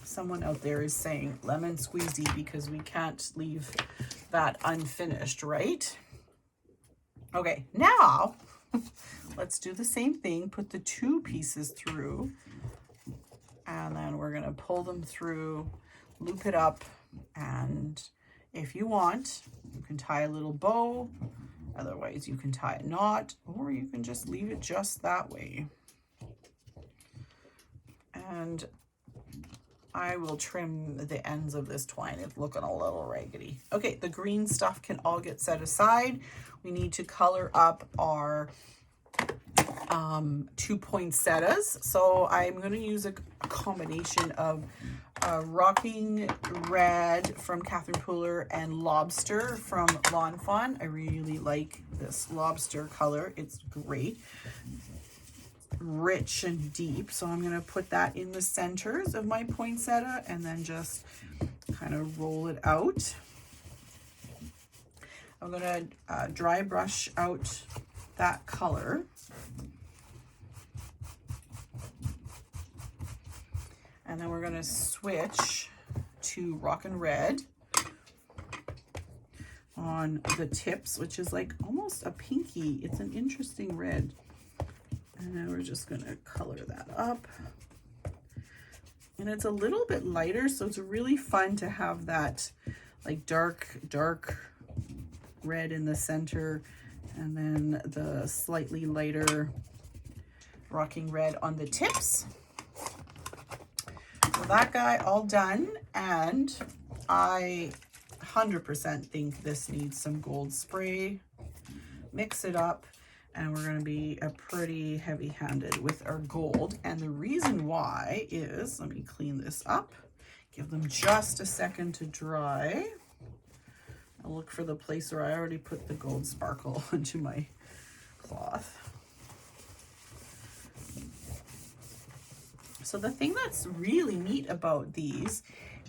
Someone out there is saying lemon squeezy because we can't leave that unfinished, right? Okay, now let's do the same thing. Put the two pieces through, and then we're gonna pull them through, loop it up, and if you want, you can tie a little bow. Otherwise, you can tie a knot, or you can just leave it just that way. And I will trim the ends of this twine. It's looking a little raggedy. Okay, the green stuff can all get set aside. We need to color up our 2 poinsettias. So I'm going to use a combination of Rocking Red from Catherine Pooler and Lobster from Lawn Fawn. I really like this lobster color. It's great. Rich and deep. So I'm going to put that in the centers of my poinsettia and then just kind of roll it out. I'm going to dry brush out that color. And then we're going to switch to Rockin' Red on the tips, which is like almost a pinky. It's an interesting red. And then we're just going to color that up. And it's a little bit lighter, so it's really fun to have that like dark red in the center, and then the slightly lighter Rocking Red on the tips. So that guy all done, and I 100% think this needs some gold spray. Mix it up, and we're going to be a pretty heavy-handed with our gold. And the reason why is, let me clean this up, give them just a second to dry. I'll look for the place where I already put the gold sparkle into my cloth. So the thing that's really neat about these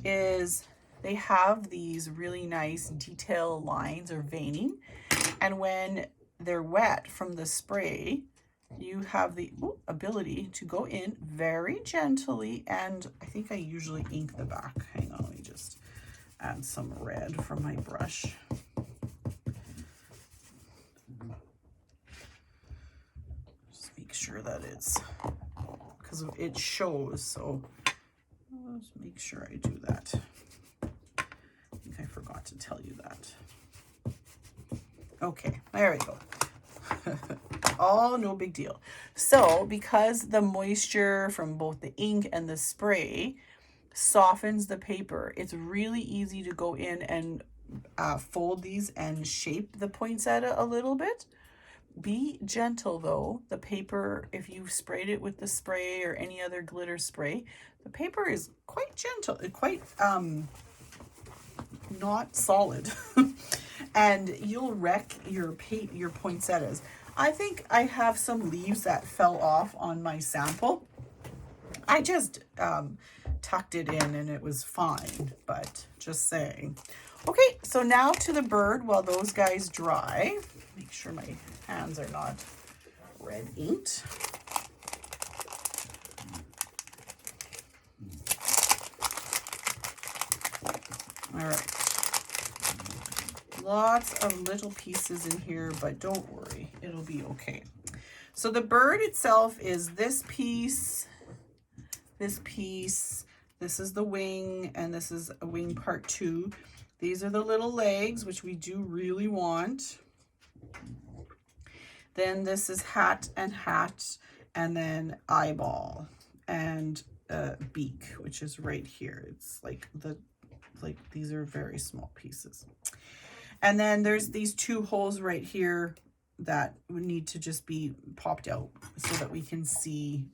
is they have these really nice detail lines or veining, and when they're wet from the spray, you have the ability to go in very gently, and I think I usually ink the back. Hang on, let me just add some red from my brush. Just make sure that it's, because it shows, so let's make sure I do that. I think I forgot to tell you that. Okay, there we go. Oh, no big deal. So because the moisture from both the ink and the spray softens the paper, it's really easy to go in and fold these and shape the poinsettia a little bit. Be gentle though. The paper, if you've sprayed it with the spray or any other glitter spray, the paper is quite gentle, quite not solid. And you'll wreck your poinsettias. I think I have some leaves that fell off on my sample. I just tucked it in and it was fine, but just saying. Okay, so now to the bird while those guys dry. Make sure my hands are not red inked. All right. Lots of little pieces in here, but don't worry, it'll be okay. So the bird itself is this piece, this piece, this is the wing, and this is a wing part 2. These are the little legs, which we do really want. Then this is hat, and then eyeball, and beak, which is right here. It's like these are very small pieces. And then there's these 2 holes right here that would need to just be popped out so that we can see,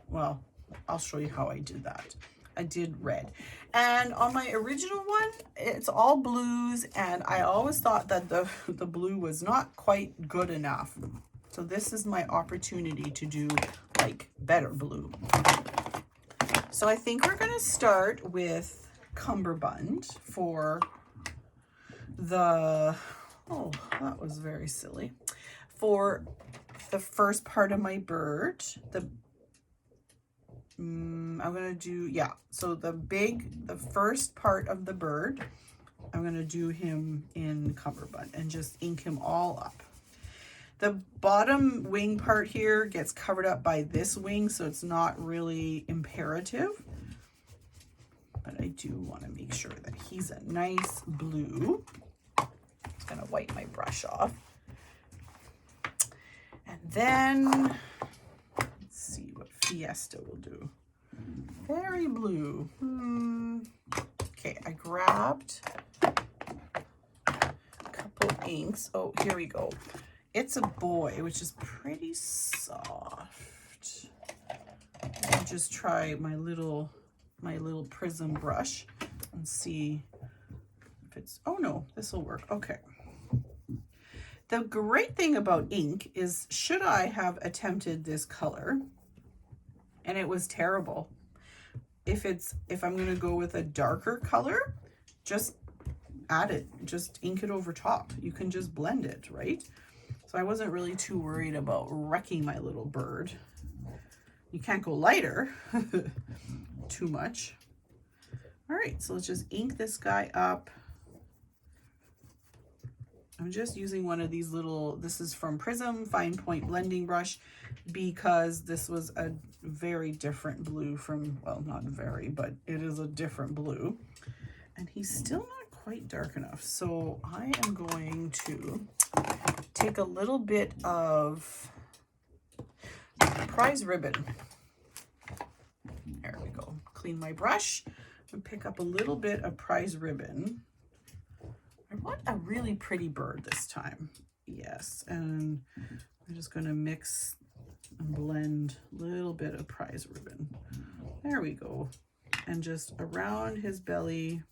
well, I'll show you how I did that. I did red. And on my original one, it's all blues, and I always thought that the blue was not quite good enough. So this is my opportunity to do like better blue. So I think we're gonna start with cummerbund for the, oh, that was very silly. For the first part of my bird, I'm gonna do, yeah, so the first part of the bird, I'm gonna do him in cummerbund and just ink him all up. The bottom wing part here gets covered up by this wing, so it's not really imperative. But I do want to make sure that he's a nice blue. Just gonna wipe my brush off. And then, let's see what Fiesta will do. Very blue. Okay, I grabbed a couple inks. Oh, here we go. It's a boy, which is pretty soft. I'll just try my little prism brush and see if it's, oh no, this will work. Okay. The great thing about ink is, should I have attempted this color and it was terrible, if I'm going to go with a darker color, just add it, just ink it over top. You can just blend it, right? So I wasn't really too worried about wrecking my little bird. You can't go lighter too much. All right, so let's just ink this guy up. I'm just using one of these little, this is from Prism Fine Point Blending Brush, because this was a very different blue from, well, not very, but it is a different blue. And he's still not quite dark enough. So I am going to take a little bit of prize ribbon. There we go. Clean my brush and pick up a little bit of prize ribbon. I want a really pretty bird this time. Yes, and I'm just going to mix and blend a little bit of prize ribbon. There we go. And just around his belly.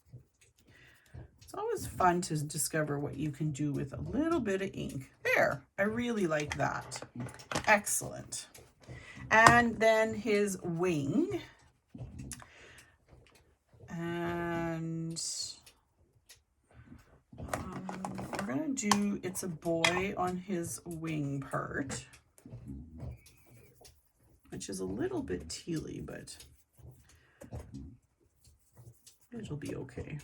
It's always fun to discover what you can do with a little bit of ink. There, I really like that. Excellent. And then his wing. And we're gonna do, it's a boy on his wing part, which is a little bit tealy, but it'll be okay.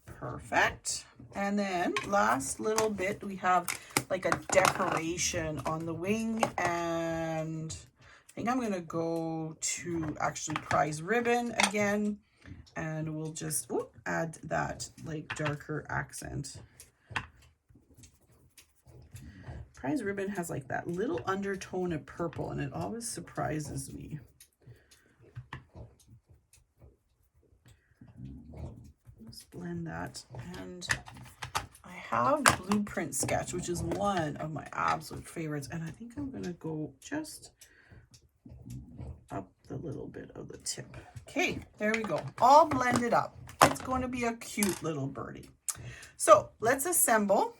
Perfect. And then last little bit, we have like a decoration on the wing, and I think I'm gonna go to actually prize ribbon again, and we'll just add that like darker accent. Prize ribbon has like that little undertone of purple, and it always surprises me. Let's blend that. And I have Blueprint Sketch, which is one of my absolute favorites, and I think I'm gonna go just up the little bit of the tip. Okay, there we go. All blended up. It's going to be a cute little birdie. So let's assemble.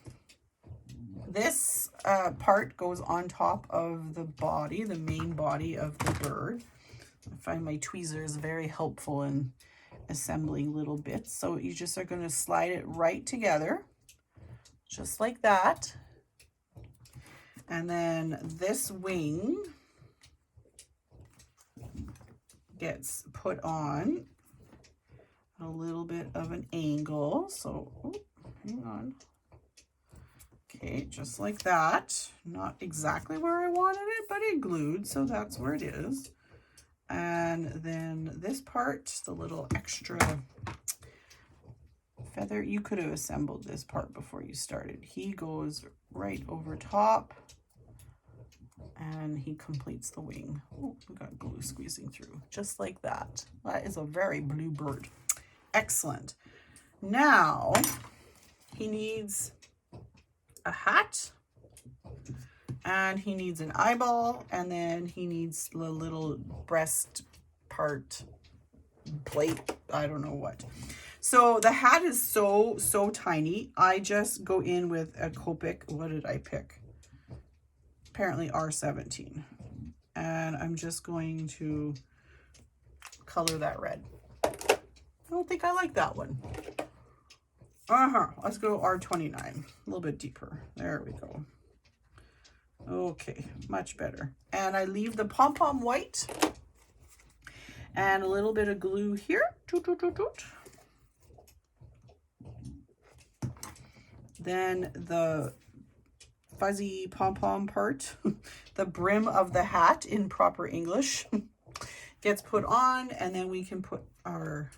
This part goes on top of the body, the main body of the bird. I find my tweezers very helpful in assembling little bits. So you just are going to slide it right together, just like that. And then this wing gets put on a little bit of an angle. So, hang on. Okay, just like that. Not exactly where I wanted it, but it glued, so that's where it is. And then this part, the little extra feather, you could have assembled this part before you started. He goes right over top and he completes the wing. Oh, we got glue squeezing through, just like that. That is a very blue bird. Excellent. Now he needs a hat, and he needs an eyeball, and then he needs the little breast part plate, I don't know what. So the hat is so tiny. I just go in with a Copic. What did I pick? Apparently R17. And I'm just going to color that red. I don't think I like that one. Let's go R29, a little bit deeper. There we go. Okay, much better. And I leave the pom-pom white and a little bit of glue here. Toot, toot, toot, toot. Then the fuzzy pom-pom part, the brim of the hat in proper English, gets put on, and then we can put our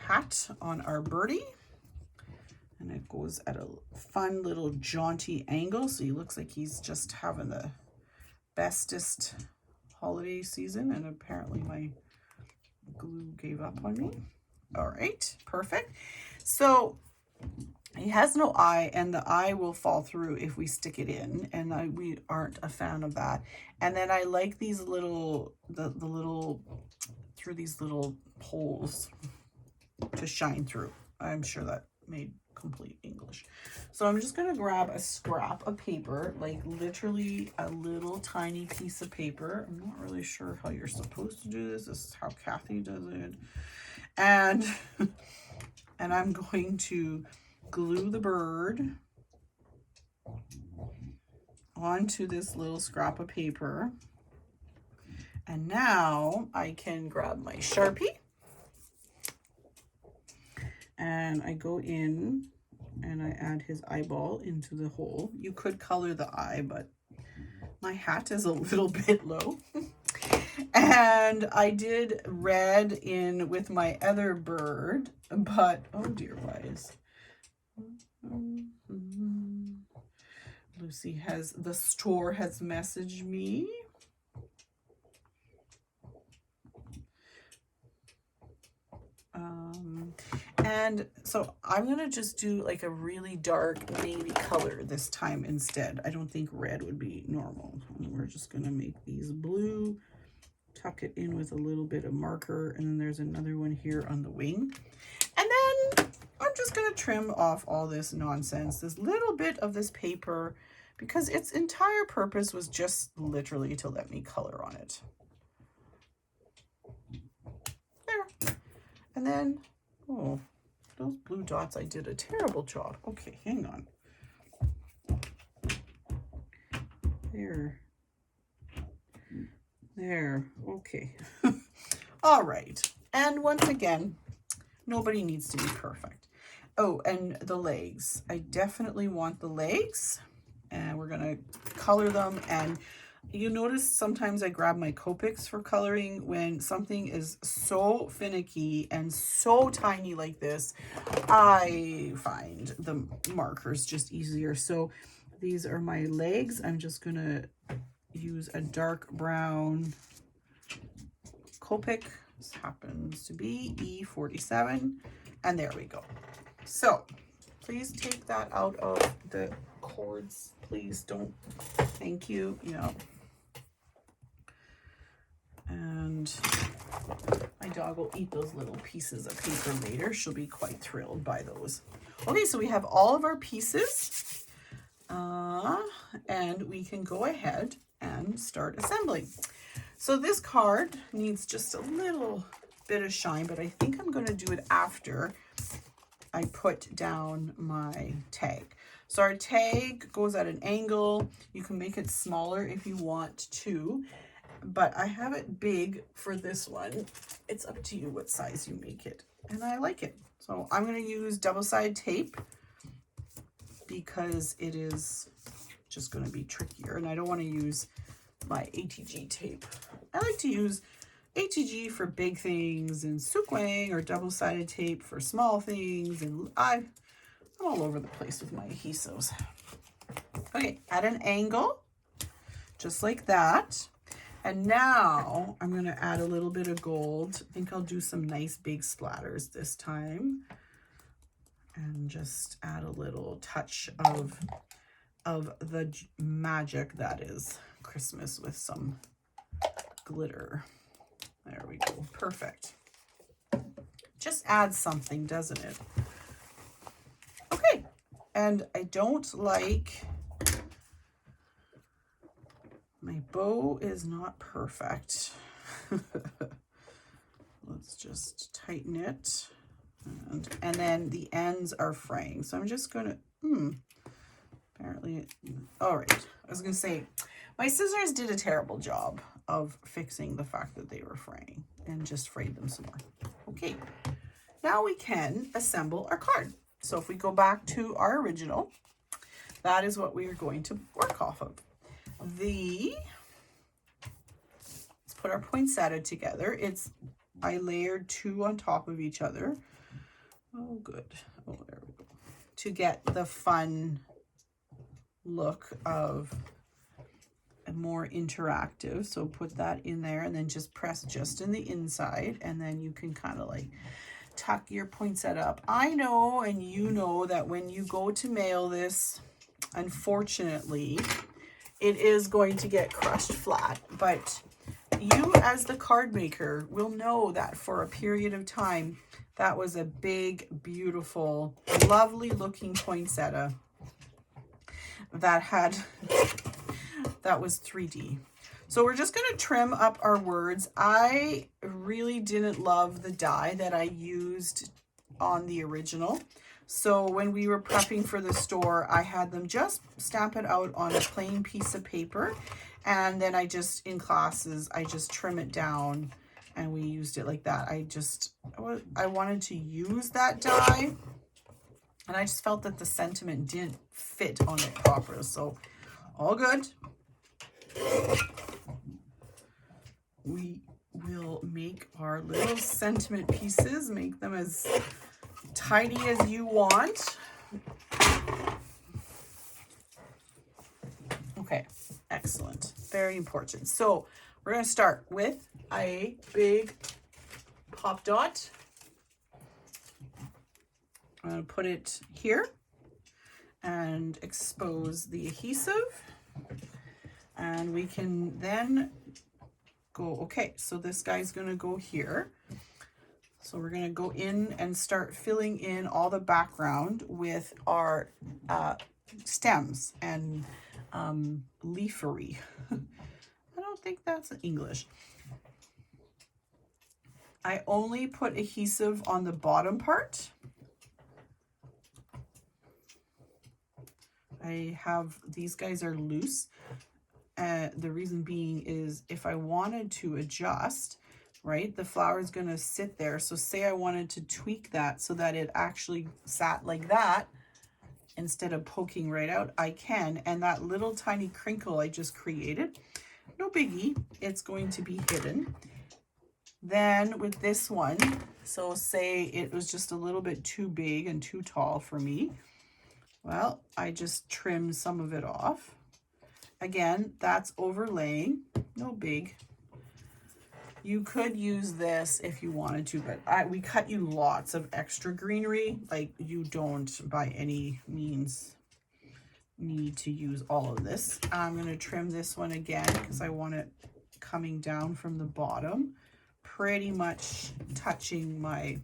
hat on our birdie, and it goes at a fun little jaunty angle, so he looks like he's just having the bestest holiday season. And apparently my glue gave up on me. All right, perfect. So he has no eye, and the eye will fall through if we stick it in, and we aren't a fan of that. And then I like these little through these little holes to shine through. I'm sure that made complete English. So I'm just going to grab a scrap of paper, like literally a little tiny piece of paper. I'm not really sure how you're supposed to do this. This is how Kathy does it. And I'm going to glue the bird onto this little scrap of paper. And now I can grab my Sharpie, and I go in and I add his eyeball into the hole. You could color the eye, but my hat is a little bit low. And I did red in with my other bird, but oh dear, why is Lucy the store has messaged me. And so I'm going to just do like a really dark navy color this time instead. I don't think red would be normal. We're just going to make these blue, tuck it in with a little bit of marker, and then there's another one here on the wing. And then I'm just going to trim off all this nonsense, this little bit of this paper, because its entire purpose was just literally to let me color on it. There. And then, oh, those blue dots, I did a terrible job. Okay, hang on. There, okay. All right, and once again, nobody needs to be perfect. Oh, and the legs. I definitely want the legs, and we're gonna color them. And you notice sometimes I grab my Copics for coloring when something is so finicky and so tiny like this. I find the markers just easier. So these are my legs. I'm just gonna use a dark brown Copic. This happens to be E47, and there we go. So please take that out of the cords. Please don't. Thank you. Yeah. and my dog will eat those little pieces of paper later. She'll be quite thrilled by those. Okay, so we have all of our pieces, and we can go ahead and start assembling. So this card needs just a little bit of shine, but I think I'm going to do it after I put down my tag. So our tag goes at an angle. You can make it smaller if you want to, but I have it big for this one. It's up to you what size you make it, and I like it. So I'm going to use double-sided tape because it is just going to be trickier, and I don't want to use my ATG tape. I like to use ATG for big things and Sukwang or double-sided tape for small things, and I'm all over the place with my adhesives. Okay, at an angle, just like that. And now I'm going to add a little bit of gold. I think I'll do some nice big splatters this time, and just add a little touch of the magic that is Christmas with some glitter. There we go. Perfect. Just adds something, doesn't it? Okay. And I don't like, my bow is not perfect. Let's just tighten it. And then the ends are fraying. So I'm just going to, apparently, all right. I was going to say, my scissors did a terrible job of fixing the fact that they were fraying, and just frayed them some more. Okay, now we can assemble our card. So if we go back to our original, that is what we are going to work off of. Let's put our poinsettia together. I layered 2 on top of each other. Oh, good. Oh, there we go. To get the fun look of a more interactive. So put that in there, and then just press just in the inside, and then you can kind of like tuck your poinsettia up. I know, and you know, that when you go to mail this, unfortunately, it is going to get crushed flat, but you as the card maker will know that for a period of time, that was a big, beautiful, lovely looking poinsettia that was 3D. So we're just going to trim up our words. I really didn't love the die that I used on the original. So when we were prepping for the store, I had them just stamp it out on a plain piece of paper. And then in classes, I just trim it down, and we used it like that. I wanted to use that die, and I just felt that the sentiment didn't fit on it properly. So all good. We will make our little sentiment pieces, make them as tidy as you want. Okay, excellent. Very important. So we're going to start with a big pop dot. I'm going to put it here and expose the adhesive. And we can then go, okay, so this guy's going to go here. So we're going to go in and start filling in all the background with our stems and leafery. I don't think that's English. I only put adhesive on the bottom part. These guys are loose. The reason being is if I wanted to adjust, right, the flower is going to sit there. So say I wanted to tweak that so that it actually sat like that instead of poking right out, I can. And that little tiny crinkle I just created, no biggie, it's going to be hidden. Then with this one, so say it was just a little bit too big and too tall for me, well, I just trim some of it off. Again, that's overlaying, no big. You could use this if you wanted to, but we cut you lots of extra greenery. Like, you don't by any means need to use all of this. I'm going to trim this one again because I want it coming down from the bottom. pretty much touching my,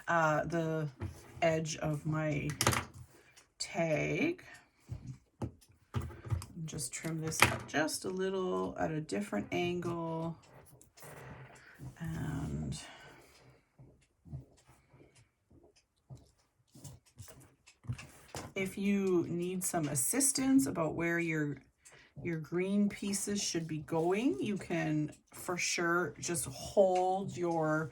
the edge of my tag. Just trim this up just a little at a different angle. And if you need some assistance about where your green pieces should be going, you can for sure just hold your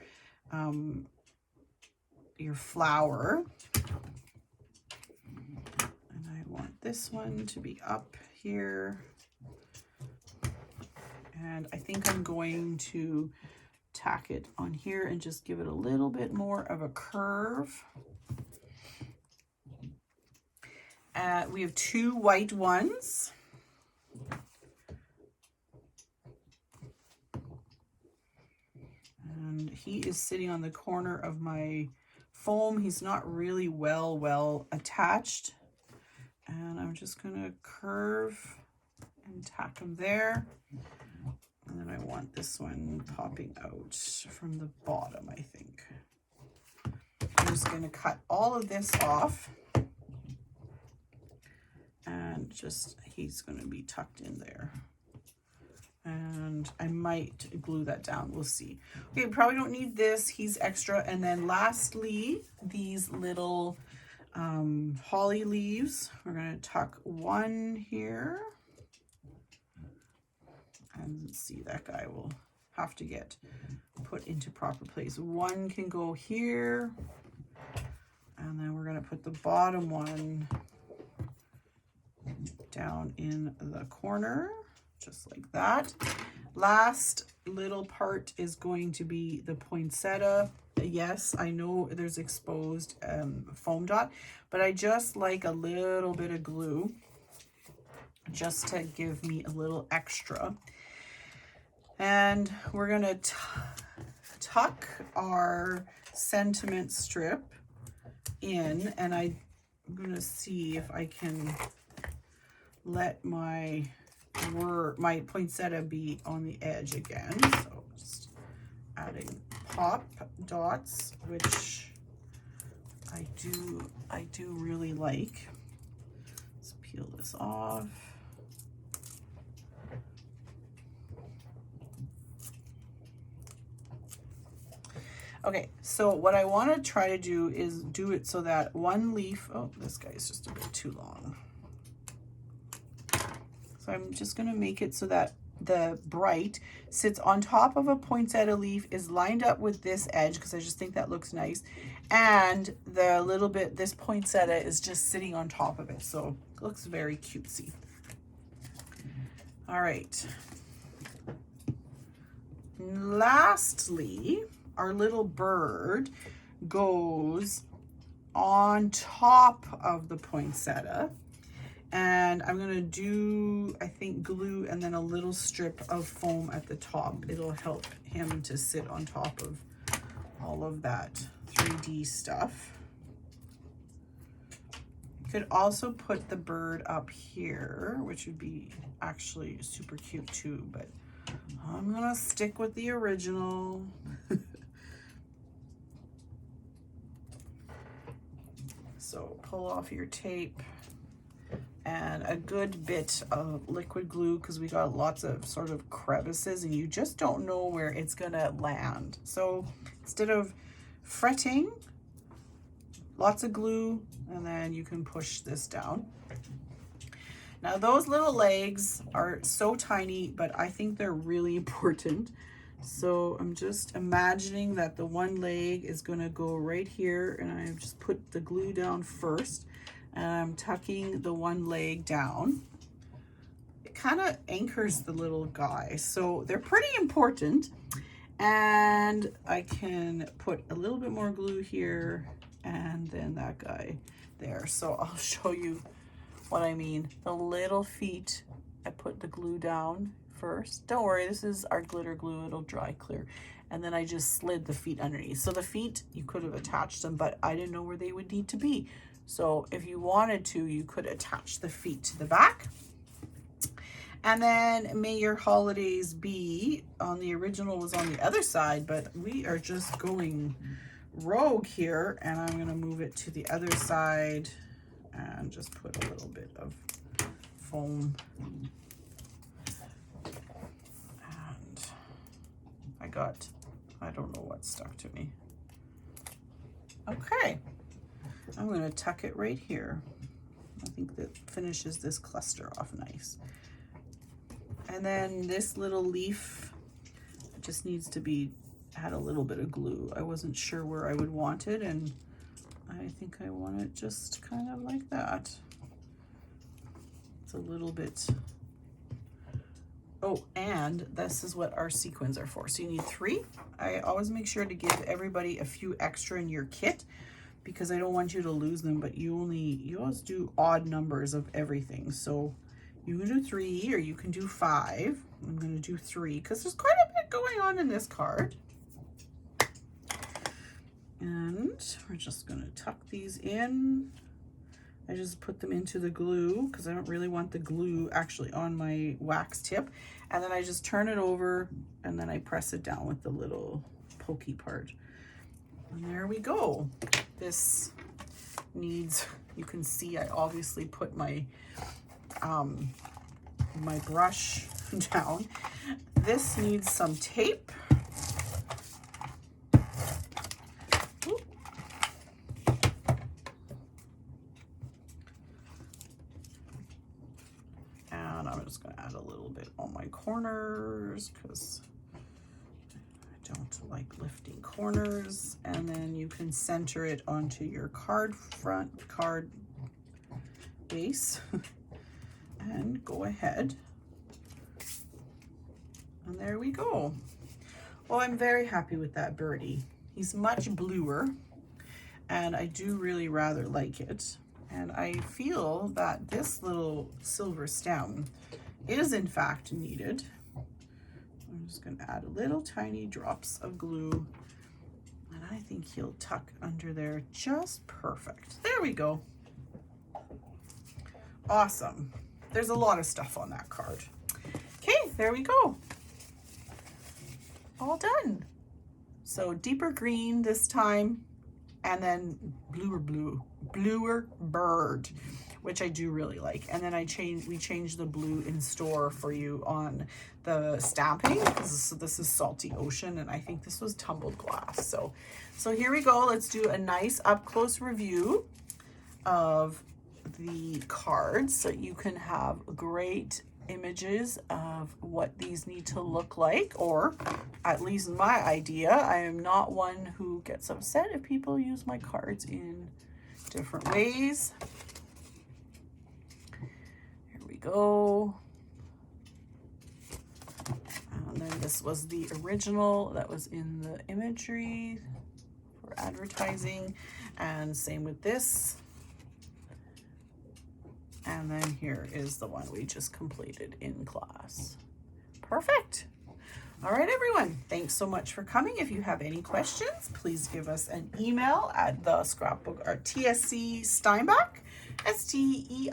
flower. And I want this one to be up here. And I think I'm going to tack it on here and just give it a little bit more of a curve. We have 2 white ones. And he is sitting on the corner of my foam. He's not really well attached. And I'm just gonna curve and tack him there. And then I want this one popping out from the bottom, I think. I'm just gonna cut all of this off. And just, he's gonna be tucked in there. And I might glue that down, we'll see. Okay, probably don't need this, he's extra. And then lastly, these little holly leaves. We're gonna tuck one here. And see, that guy will have to get put into proper place. One can go here. And then we're gonna put the bottom one down in the corner, just like that. Last little part is going to be the poinsettia. Yes, I know there's exposed foam dot, but I just like a little bit of glue just to give me a little extra. And we're gonna tuck our sentiment strip in, and I'm gonna see if I can let my poinsettia be on the edge again. So just adding pop dots, which I do really like. Let's peel this off. Okay, so what I want to try to do is do it so that one leaf, oh, this guy's just a bit too long. So I'm just going to make it so that the bright sits on top of a poinsettia leaf, is lined up with this edge, because I just think that looks nice. And the little bit, this poinsettia is just sitting on top of it. So it looks very cutesy. All right. Lastly, our little bird goes on top of the poinsettia. And I'm gonna do, I think, glue and then a little strip of foam at the top. It'll help him to sit on top of all of that 3D stuff. You could also put the bird up here, which would be actually super cute too, but I'm gonna stick with the original. So pull off your tape and a good bit of liquid glue, because we got lots of sort of crevices and you just don't know where it's gonna land. So instead of fretting, lots of glue, and then you can push this down. Now those little legs are so tiny, but I think they're really important. So I'm just imagining that the one leg is gonna go right here, and I just put the glue down first, and I'm tucking the one leg down. It kind of anchors the little guy, so they're pretty important. And I can put a little bit more glue here, and then that guy there. So I'll show you what I mean. The little feet, I put the glue down first. Don't worry, this is our glitter glue, it'll dry clear. And then I just slid the feet underneath. So the feet, you could have attached them, but I didn't know where they would need to be. So if you wanted to, you could attach the feet to the back. And then May Your Holidays Be. On the original was on the other side, but we are just going rogue here, and I'm going to move it to the other side and just put a little bit of foam. And I don't know what stuck to me. Okay, I'm going to tuck it right here. I think that finishes this cluster off nice. And then this little leaf just needs to be, had a little bit of glue. I wasn't sure where I would want it, and I think I want it just kind of like that. It's a little bit. Oh, and this is what our sequins are for. So you need 3. I always make sure to give everybody a few extra in your kit because I don't want you to lose them, but you always do odd numbers of everything. So you can do 3 or you can do 5. I'm going to do 3 because there's quite a bit going on in this card. And we're just going to tuck these in. I just put them into the glue because I don't really want the glue actually on my wax tip. And then I just turn it over and then I press it down with the little pokey part. And there we go. This needs, you can see I obviously put my my brush down. This needs some tape. And I'm just going to add a little bit on my corners because I don't like lifting corners. And then you can center it onto your card base. And go ahead. And there we go. Well, I'm very happy with that Birdie. He's much bluer, and I do really rather like it. And I feel that this little silver stem is in fact needed. I'm just going to add little tiny drops of glue, and I think he'll tuck under there just perfect. There we go. Awesome. There's a lot of stuff on that card. Okay, there we go. All done. So deeper green this time, and then bluer bird, which I do really like. And then we changed the blue in store for you on the stamping. This is Salty Ocean, and I think this was tumbled glass. So here we go. Let's do a nice up close review of the cards so you can have great images of what these need to look like, or at least my idea. I am not one who gets upset if people use my cards in different ways. Here we go. And then this was the original that was in the imagery for advertising, and same with this. And then here is the one we just completed in class. Perfect. All right, everyone. Thanks so much for coming. If you have any questions, please give us an email at the scrapbook or TSC Steinbach, STEINBACH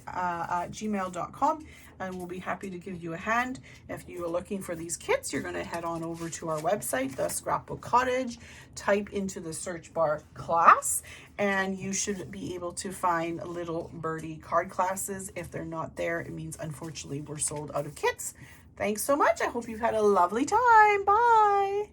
at gmail.com. And we'll be happy to give you a hand. If you are looking for these kits, you're going to head on over to our website, The Scrapbook Cottage, type into the search bar class, and you should be able to find little Birdie card classes. If they're not there, it means unfortunately we're sold out of kits. Thanks so much. I hope you've had a lovely time. Bye.